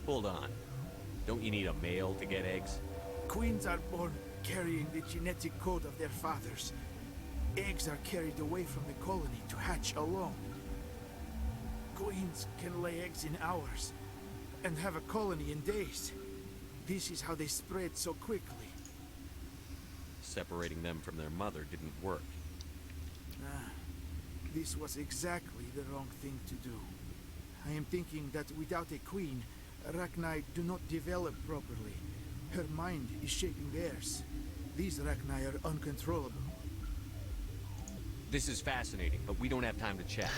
Speaker 6: Hold on. Don't you need a male to get eggs?
Speaker 9: Queens are born carrying the genetic code of their fathers. Eggs are carried away from the colony to hatch alone. Queens can lay eggs in hours and have a colony in days. This is how they spread so quickly.
Speaker 6: Separating them from their mother didn't work.
Speaker 9: This was exactly the wrong thing to do. I am thinking that without a queen, Rachni do not develop properly. Her mind is shaping theirs. These Rachni are uncontrollable.
Speaker 6: This is fascinating, but we don't have time to chat.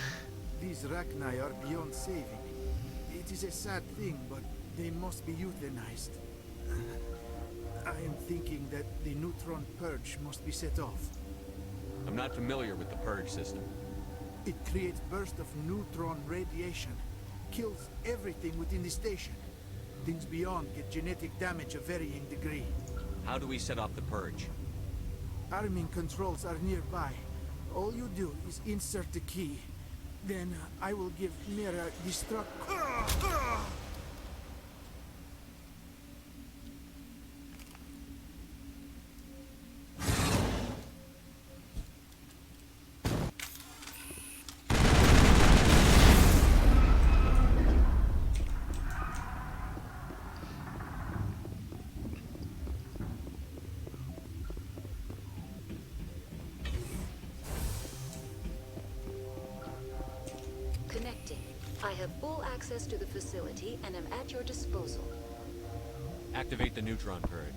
Speaker 9: These Rachni are beyond saving. It is a sad thing, but they must be euthanized. I am thinking that the neutron purge must be set off.
Speaker 6: I'm not familiar with the purge system.
Speaker 9: It creates bursts of neutron radiation, kills everything within the station. Things beyond get genetic damage of varying degree.
Speaker 6: How do we set off the purge?
Speaker 9: Arming controls are nearby. All you do is insert the key. Then I will give Mira destruct...
Speaker 3: Connecting. I have full access to the facility and am at your disposal.
Speaker 6: Activate the neutron purge.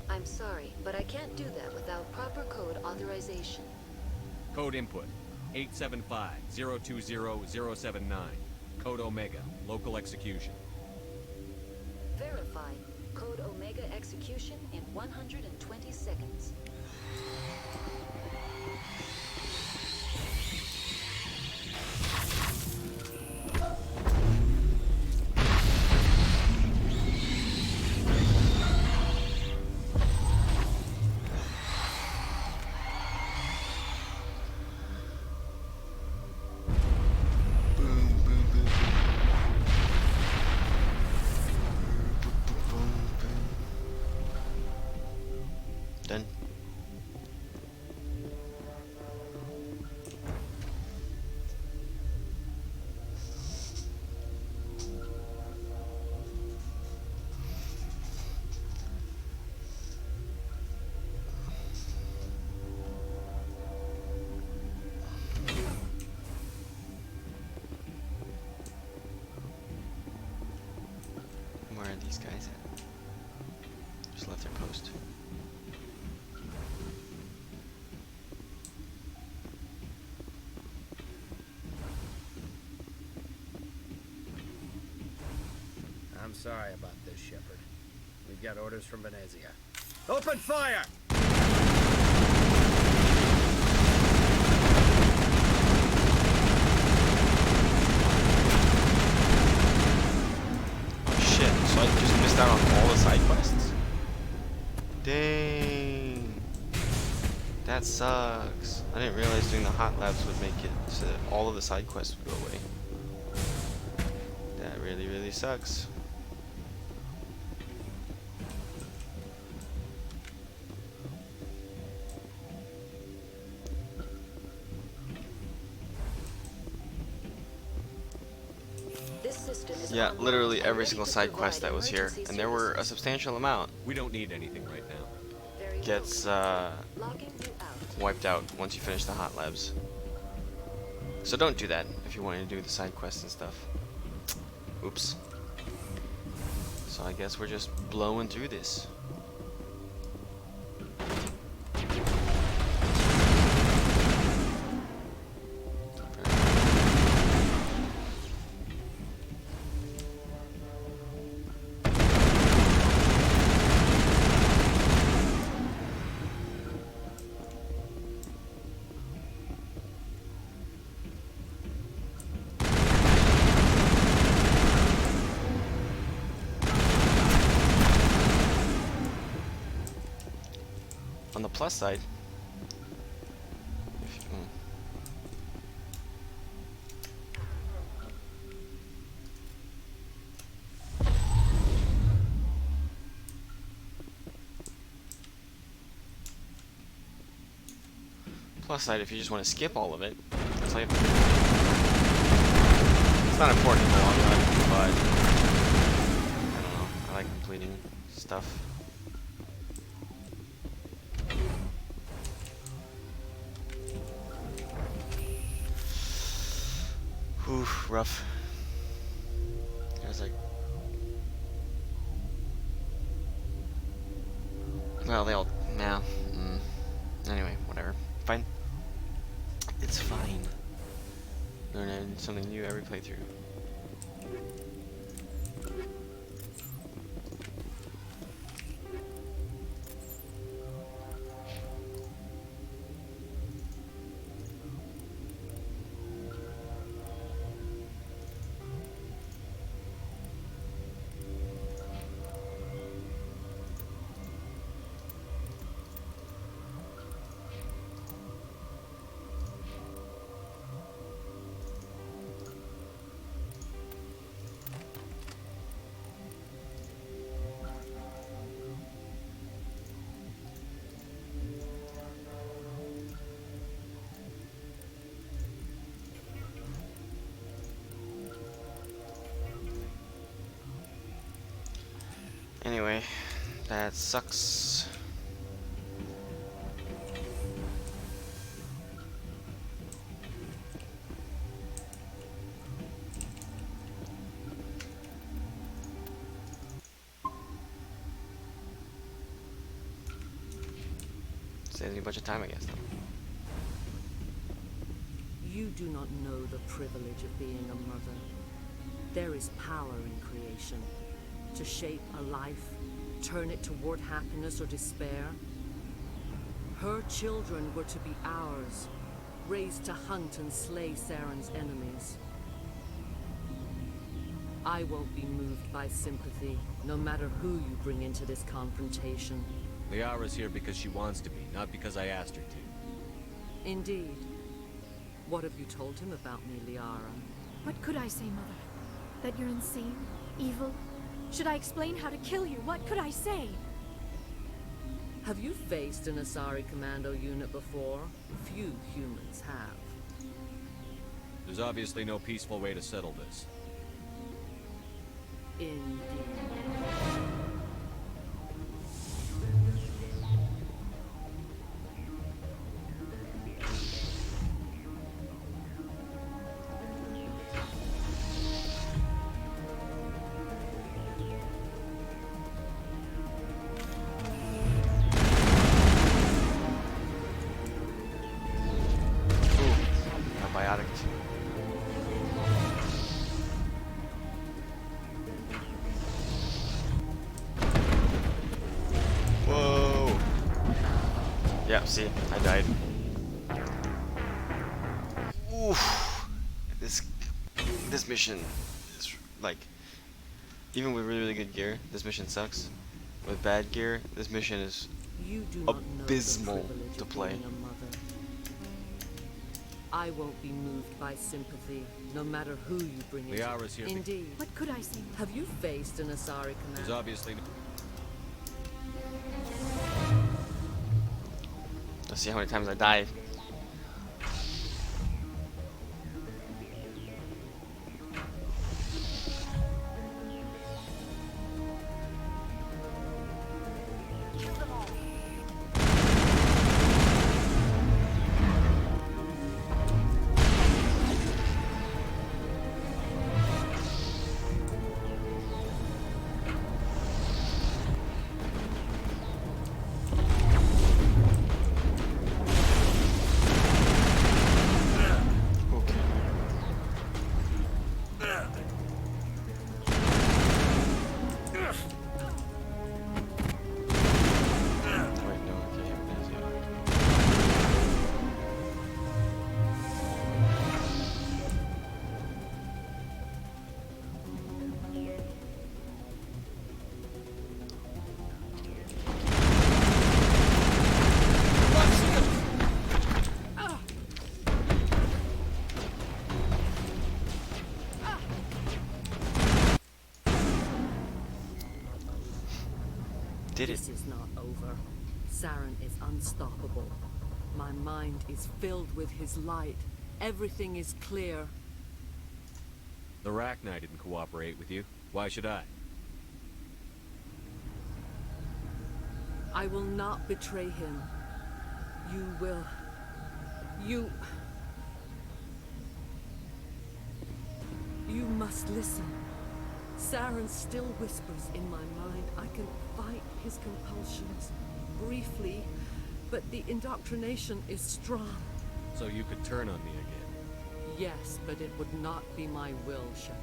Speaker 3: I'm sorry, but I can't do that without proper code authorization.
Speaker 6: Code input 875-020-079. Code Omega. Local execution.
Speaker 3: Verified. Code Omega execution in 120 seconds.
Speaker 1: Done. Where are these guys at? Just left their post.
Speaker 2: I'm sorry about this, Shepard. We've got orders from Venezia. Open fire!
Speaker 1: Shit, so I just missed out on all the side quests? Dang. That sucks. I didn't realize doing the hot labs would make it so that all of the side quests would go away. That really, really sucks.
Speaker 3: This system is
Speaker 1: Yeah,
Speaker 3: online
Speaker 1: literally
Speaker 3: and
Speaker 1: every
Speaker 3: ready
Speaker 1: single
Speaker 3: to
Speaker 1: side quest
Speaker 3: provide
Speaker 1: that was here,
Speaker 3: emergency
Speaker 1: and there were a
Speaker 3: services.
Speaker 1: substantial amount.
Speaker 6: We don't need anything right now.
Speaker 1: Gets
Speaker 3: Logging you out.
Speaker 1: wiped out once you finish the hot labs. So don't do that if you want to do the side quests and stuff. Oops. So I guess we're just blowing through this. On the plus side, if you just want to skip all of it, it's like, it's not important in the long run, but I don't know. I like completing stuff. Whew, rough. There's like, well, they all, nah. Anyway, whatever. Fine. It's fine. Learning something new every playthrough. Anyway, that sucks. Saves me a bunch of time, I guess, though.
Speaker 11: You do not know the privilege of being a mother. There is power in creation. To shape a life, turn it toward happiness or despair. Her children were to be ours, raised to hunt and slay Saren's enemies. I won't be moved by sympathy, no matter who you bring into this confrontation.
Speaker 6: Liara's here because she wants to be, not because I asked her to.
Speaker 11: Indeed. What have you told him about me, Liara?
Speaker 15: What could I say, Mother? That you're insane? Evil? Should I explain how to kill you? What could I say?
Speaker 11: Have you faced an Asari commando unit before? Few humans have.
Speaker 6: There's obviously no peaceful way to settle this.
Speaker 11: Indeed.
Speaker 1: Whoa! Yeah, see, I died. Oof! This mission is like, even with really, really good gear, this mission sucks. With bad gear, this mission is
Speaker 11: You do not know the
Speaker 1: abysmal
Speaker 11: privilege
Speaker 1: to
Speaker 11: of
Speaker 1: play.
Speaker 11: being a mother. I won't be moved by sympathy, no matter who you bring it
Speaker 6: Liara's
Speaker 11: to.
Speaker 6: here.
Speaker 11: Indeed.
Speaker 15: What could I say?
Speaker 11: Have you faced an Asari commander?
Speaker 6: There's obviously...
Speaker 1: Let's see how many times I die.
Speaker 11: This is not over. Saren is unstoppable. My mind is filled with his light. Everything is clear.
Speaker 6: The Rachni didn't cooperate with you. Why should I?
Speaker 11: I will not betray him. You will... You must listen. Saren still whispers in my mind. I can fight his compulsions briefly, but the indoctrination is strong.
Speaker 6: So you could turn on me again?
Speaker 11: Yes, but it would not be my will, Shepard.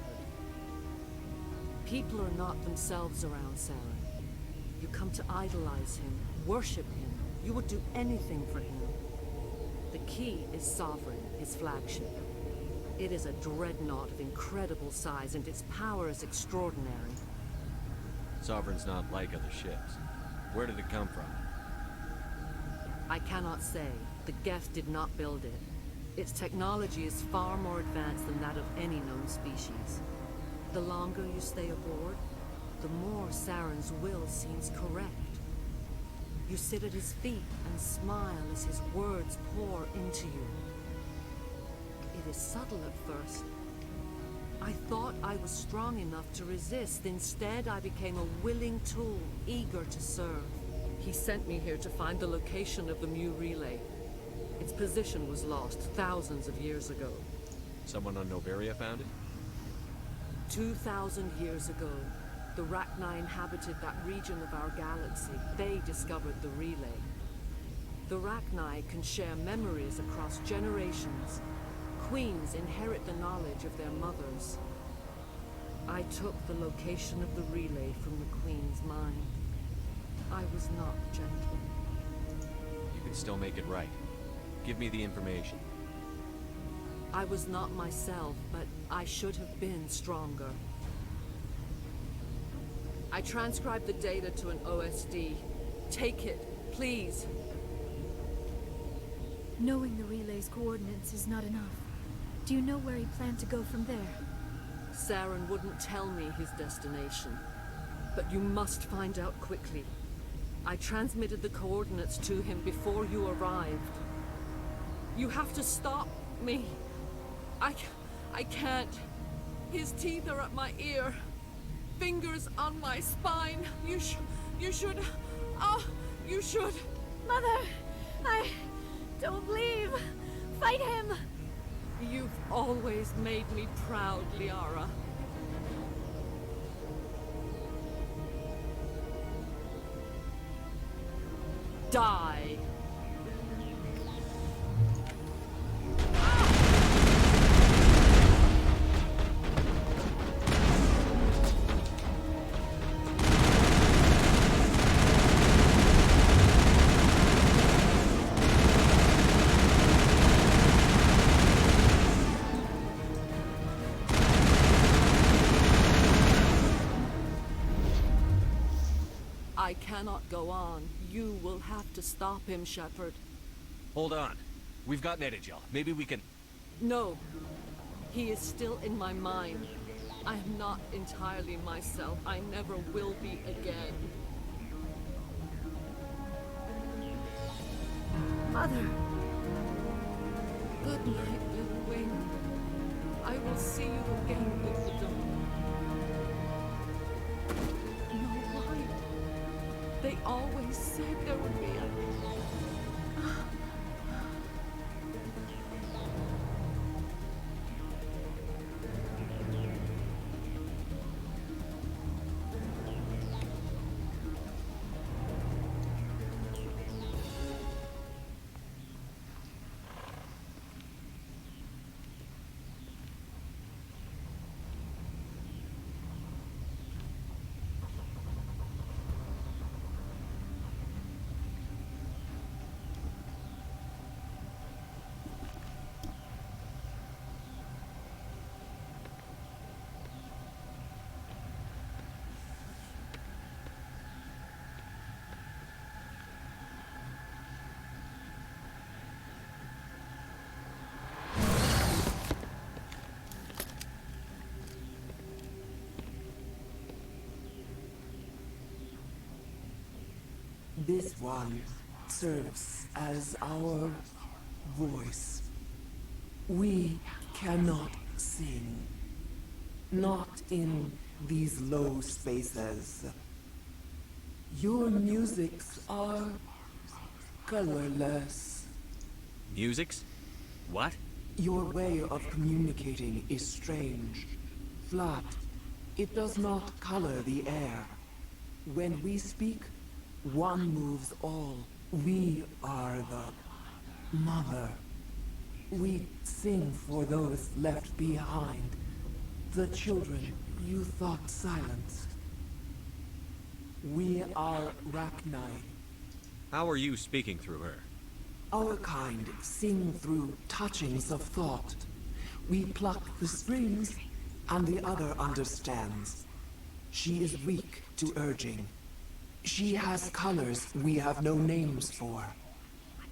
Speaker 11: People are not themselves around Saren. You come to idolize him, worship him. You would do anything for him. The key is Sovereign, his flagship. It is a dreadnought of incredible size, and its power is extraordinary.
Speaker 6: Sovereign's not like other ships. Where did it come from?
Speaker 11: I cannot say. The Geth did not build it. Its technology is far more advanced than that of any known species. The longer you stay aboard, the more Saren's will seems correct. You sit at his feet and smile as his words pour into you. It is subtle at first. I thought I was strong enough to resist. Instead, I became a willing tool, eager to serve. He sent me here to find the location of the Mu relay. Its position was lost thousands of years ago.
Speaker 6: Someone on Noveria found it?
Speaker 11: 2,000 years ago, the Rachni inhabited that region of our galaxy. They discovered the relay. The Rachni can share memories across generations. Queens inherit the knowledge of their mothers. I took the location of the relay from the Queen's mind. I was not gentle.
Speaker 6: You can still make it right. Give me the information.
Speaker 11: I was not myself, but I should have been stronger. I transcribed the data to an OSD. Take it, please.
Speaker 15: Knowing the relay's coordinates is not enough. Do you know where he planned to go from there?
Speaker 11: Saren wouldn't tell me his destination. But you must find out quickly. I transmitted the coordinates to him before you arrived. You have to stop me. I can't. His teeth are at my ear. Fingers on my spine. You should... Oh, you should...
Speaker 15: Mother! Don't leave! Fight him!
Speaker 11: You've always made me proud, Liara. Die! I cannot go on. You will have to stop him, Shepard.
Speaker 6: Hold on. We've got Netagel. Maybe we can...
Speaker 11: No. He is still in my mind. I am not entirely myself. I never will be again.
Speaker 8: Mother!
Speaker 11: Good night, little wing. I will see you again with the dawn. No lie. They always said there would be a...
Speaker 14: This one serves as our voice. We cannot sing. Not in these low spaces. Your musics are colorless.
Speaker 6: Musics? What?
Speaker 14: Your way of communicating is strange. Flat. It does not color the air. When we speak, one moves all. We are the mother. We sing for those left behind. The children you thought silenced. We are Rachni.
Speaker 6: How are you speaking through her?
Speaker 14: Our kind sing through touchings of thought. We pluck the strings, and the other understands. She is weak to urging. She has colors we have no names for.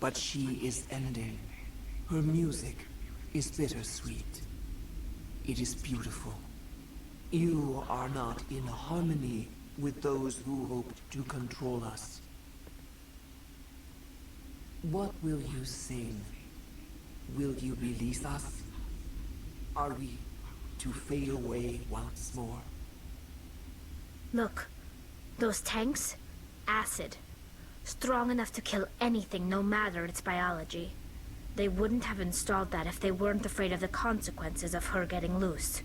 Speaker 14: But she is ending. Her music is bittersweet. It is beautiful. You are not in harmony with those who hoped to control us. What will you sing? Will you release us? Are we to fade away once more?
Speaker 8: Look, those tanks? Acid. Strong enough to kill anything, no matter its biology. They wouldn't have installed that if they weren't afraid of the consequences of her getting loose.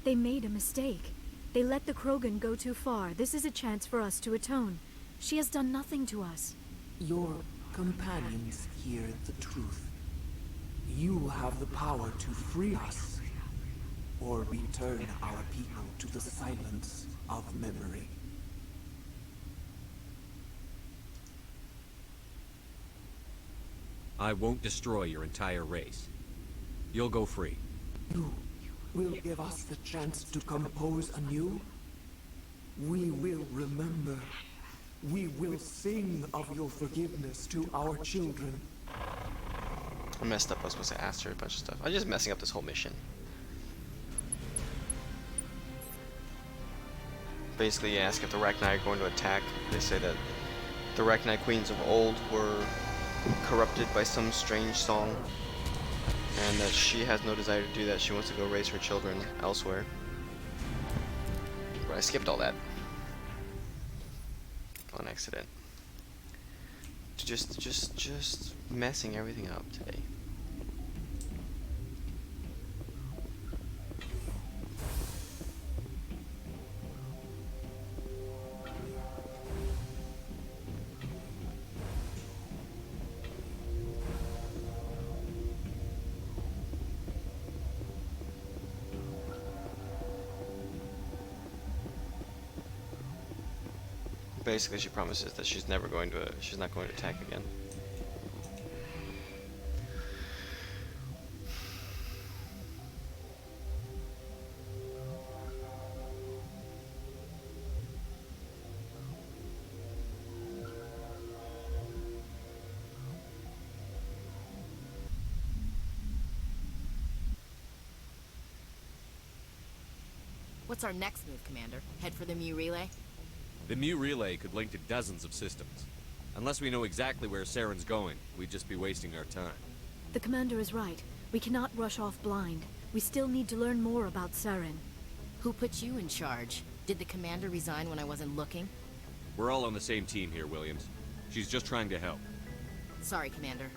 Speaker 15: They made a mistake. They let the Krogan go too far. This is a chance for us to atone. She has done nothing to us.
Speaker 14: Your companions hear the truth. You have the power to free us, or return our people to the silence of memory.
Speaker 6: I won't destroy your entire race. You'll go free.
Speaker 14: You will give us the chance to compose anew? We will remember. We will sing of your forgiveness to our children.
Speaker 1: I messed up. I was supposed to ask her a bunch of stuff. I'm just messing up this whole mission. Basically, you ask if the Rachni are going to attack. They say that the Rachni queens of old were corrupted by some strange song, and that she has no desire to do that. She wants to go raise her children elsewhere. But I skipped all that on accident. Just messing everything up today. Basically, she promises that she's not going to attack again.
Speaker 16: What's our next move, Commander? Head for the Mu Relay?
Speaker 6: The Mu Relay could link to dozens of systems. Unless we know exactly where Saren's going, we'd just be wasting our time.
Speaker 15: The commander is right. We cannot rush off blind. We still need to learn more about Saren.
Speaker 16: Who put you in charge? Did the commander resign when I wasn't looking?
Speaker 6: We're all on the same team here, Williams. She's just trying to help.
Speaker 16: Sorry, Commander.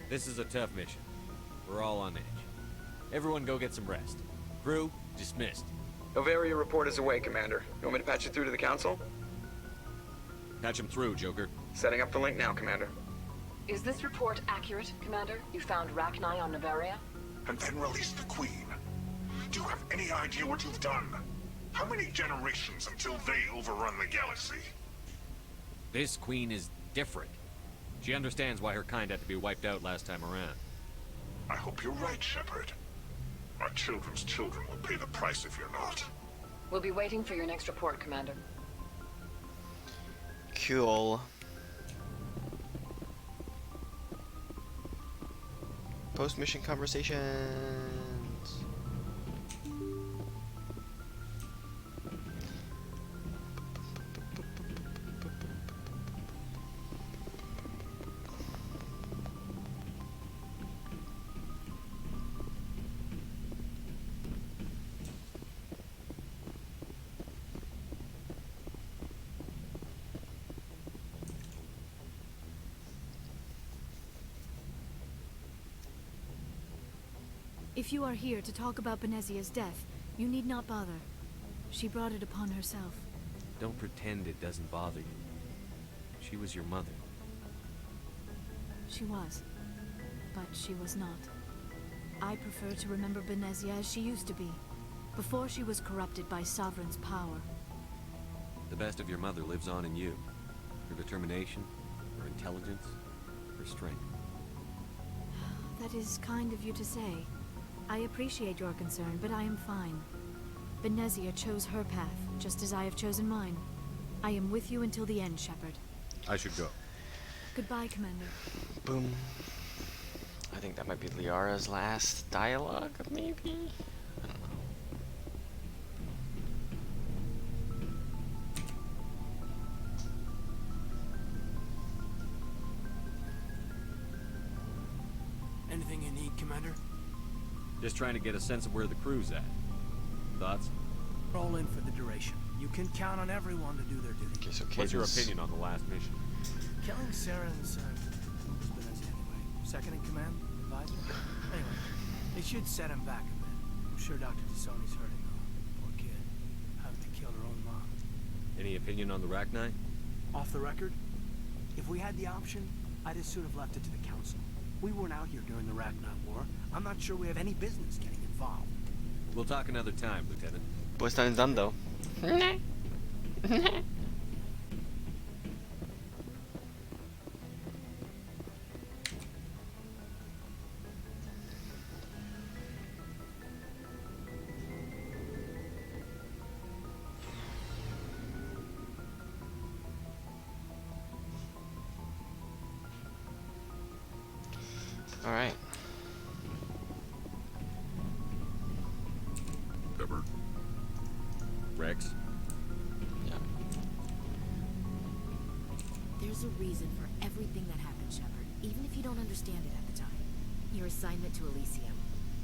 Speaker 6: This is a tough mission. We're all on edge. Everyone go get some rest. Crew, dismissed.
Speaker 18: Noveria report is away, Commander. You want me to patch you through to the Council?
Speaker 6: Patch him through, Joker.
Speaker 18: Setting up the link now, Commander.
Speaker 23: Is this report accurate, Commander? You found Rachni on Noveria?
Speaker 24: And then released the Queen. Do you have any idea what you've done? How many generations until they overrun the galaxy?
Speaker 6: This Queen is different. She understands why her kind had to be wiped out last time around.
Speaker 24: I hope you're right, Shepard. Our children's children will pay the price if you're not.
Speaker 23: We'll be waiting for your next report, Commander.
Speaker 1: Cool. Post-mission conversations.
Speaker 15: If you are here to talk about Benezia's death, you need not bother. She brought it upon herself.
Speaker 6: Don't pretend it doesn't bother you. She was your mother.
Speaker 15: She was. But she was not. I prefer to remember Benezia as she used to be, before she was corrupted by Sovereign's power.
Speaker 6: The best of your mother lives on in you. Her determination, her intelligence, her strength.
Speaker 15: That is kind of you to say. I appreciate your concern, but I am fine. Benezia chose her path, just as I have chosen mine. I am with you until the end, Shepard.
Speaker 6: I should go.
Speaker 15: Goodbye, Commander.
Speaker 1: Boom. I think that might be Liara's last dialogue, maybe? I don't know.
Speaker 22: Anything you need, Commander?
Speaker 6: Just trying to get a sense of where the crew's at. Thoughts?
Speaker 22: Roll in for the duration. You can count on everyone to do their duty.
Speaker 1: Okay, so
Speaker 6: what's your opinion on the last mission?
Speaker 22: Killing Saren's, Benezia anyway. Second in command, advisor. Anyway, they should set him back a bit. I'm sure Dr. Tassoni's hurting though. Poor kid. Having to kill her own mom.
Speaker 6: Any opinion on the Rachni?
Speaker 22: Off the record, if we had the option, I'd as soon have left it to the Council. We weren't out here during the Rachni War. I'm not sure we have any business getting involved.
Speaker 6: We'll talk another time, Lieutenant.
Speaker 1: Pues están dando. All right.
Speaker 21: Shepard.
Speaker 6: Rex.
Speaker 1: Yeah.
Speaker 16: There's a reason for everything that happened, Shepard, even if you don't understand it at the time. Your assignment to Elysium,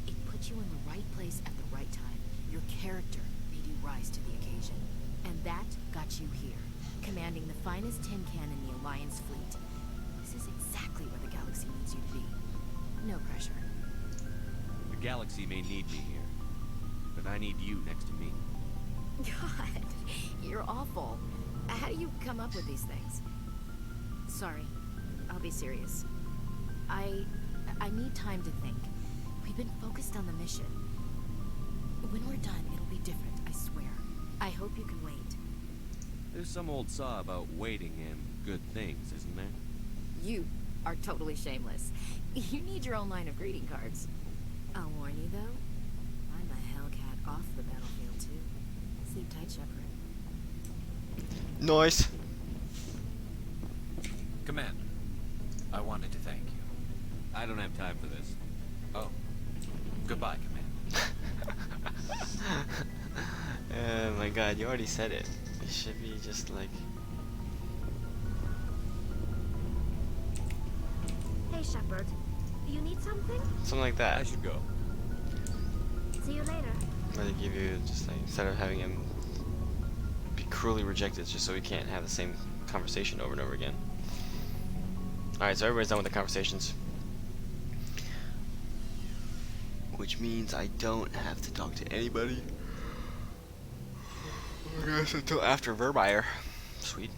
Speaker 16: it put you in the right place at the right time. Your character made you rise to the occasion. And that got you here, commanding the finest tin can in the Alliance fleet. This is exactly where the galaxy needs you to be. No pressure.
Speaker 6: The galaxy may need me here, but I need you next to me.
Speaker 16: God, you're awful. How do you come up with these things? Sorry, I'll be serious. I need time to think. We've been focused on the mission. When we're done, it'll be different, I swear. I hope you can wait.
Speaker 6: There's some old saw about waiting and good things, isn't there?
Speaker 16: You are totally shameless. You need your own line of greeting cards. I'll warn you, though. I'm a Hellcat off the battlefield, too. Sleep tight, Shepard.
Speaker 1: Nice.
Speaker 25: Commander, I wanted to thank you.
Speaker 6: I don't have time for this.
Speaker 25: Oh. Goodbye, Commander.
Speaker 1: Oh my god, you already said it. It should be just like...
Speaker 8: Hey, Shepard. You need something?
Speaker 1: something like that.
Speaker 6: I should go.
Speaker 8: See you later.
Speaker 1: Where they give you just like, instead of having him be cruelly rejected just so we can't have the same conversation over and over again. Alright, so everybody's done with the conversations. Which means I don't have to talk to anybody. I guess until after Vermeer. Sweet.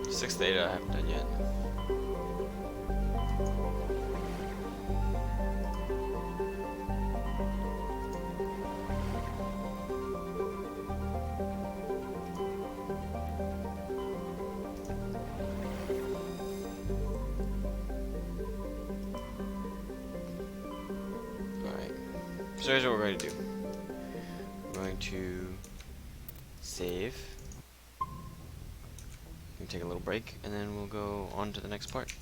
Speaker 1: Sixth data I haven't done yet. Alright. So here's what we're going to do. We're going to save. Take a little break, and then we'll go on to the next part.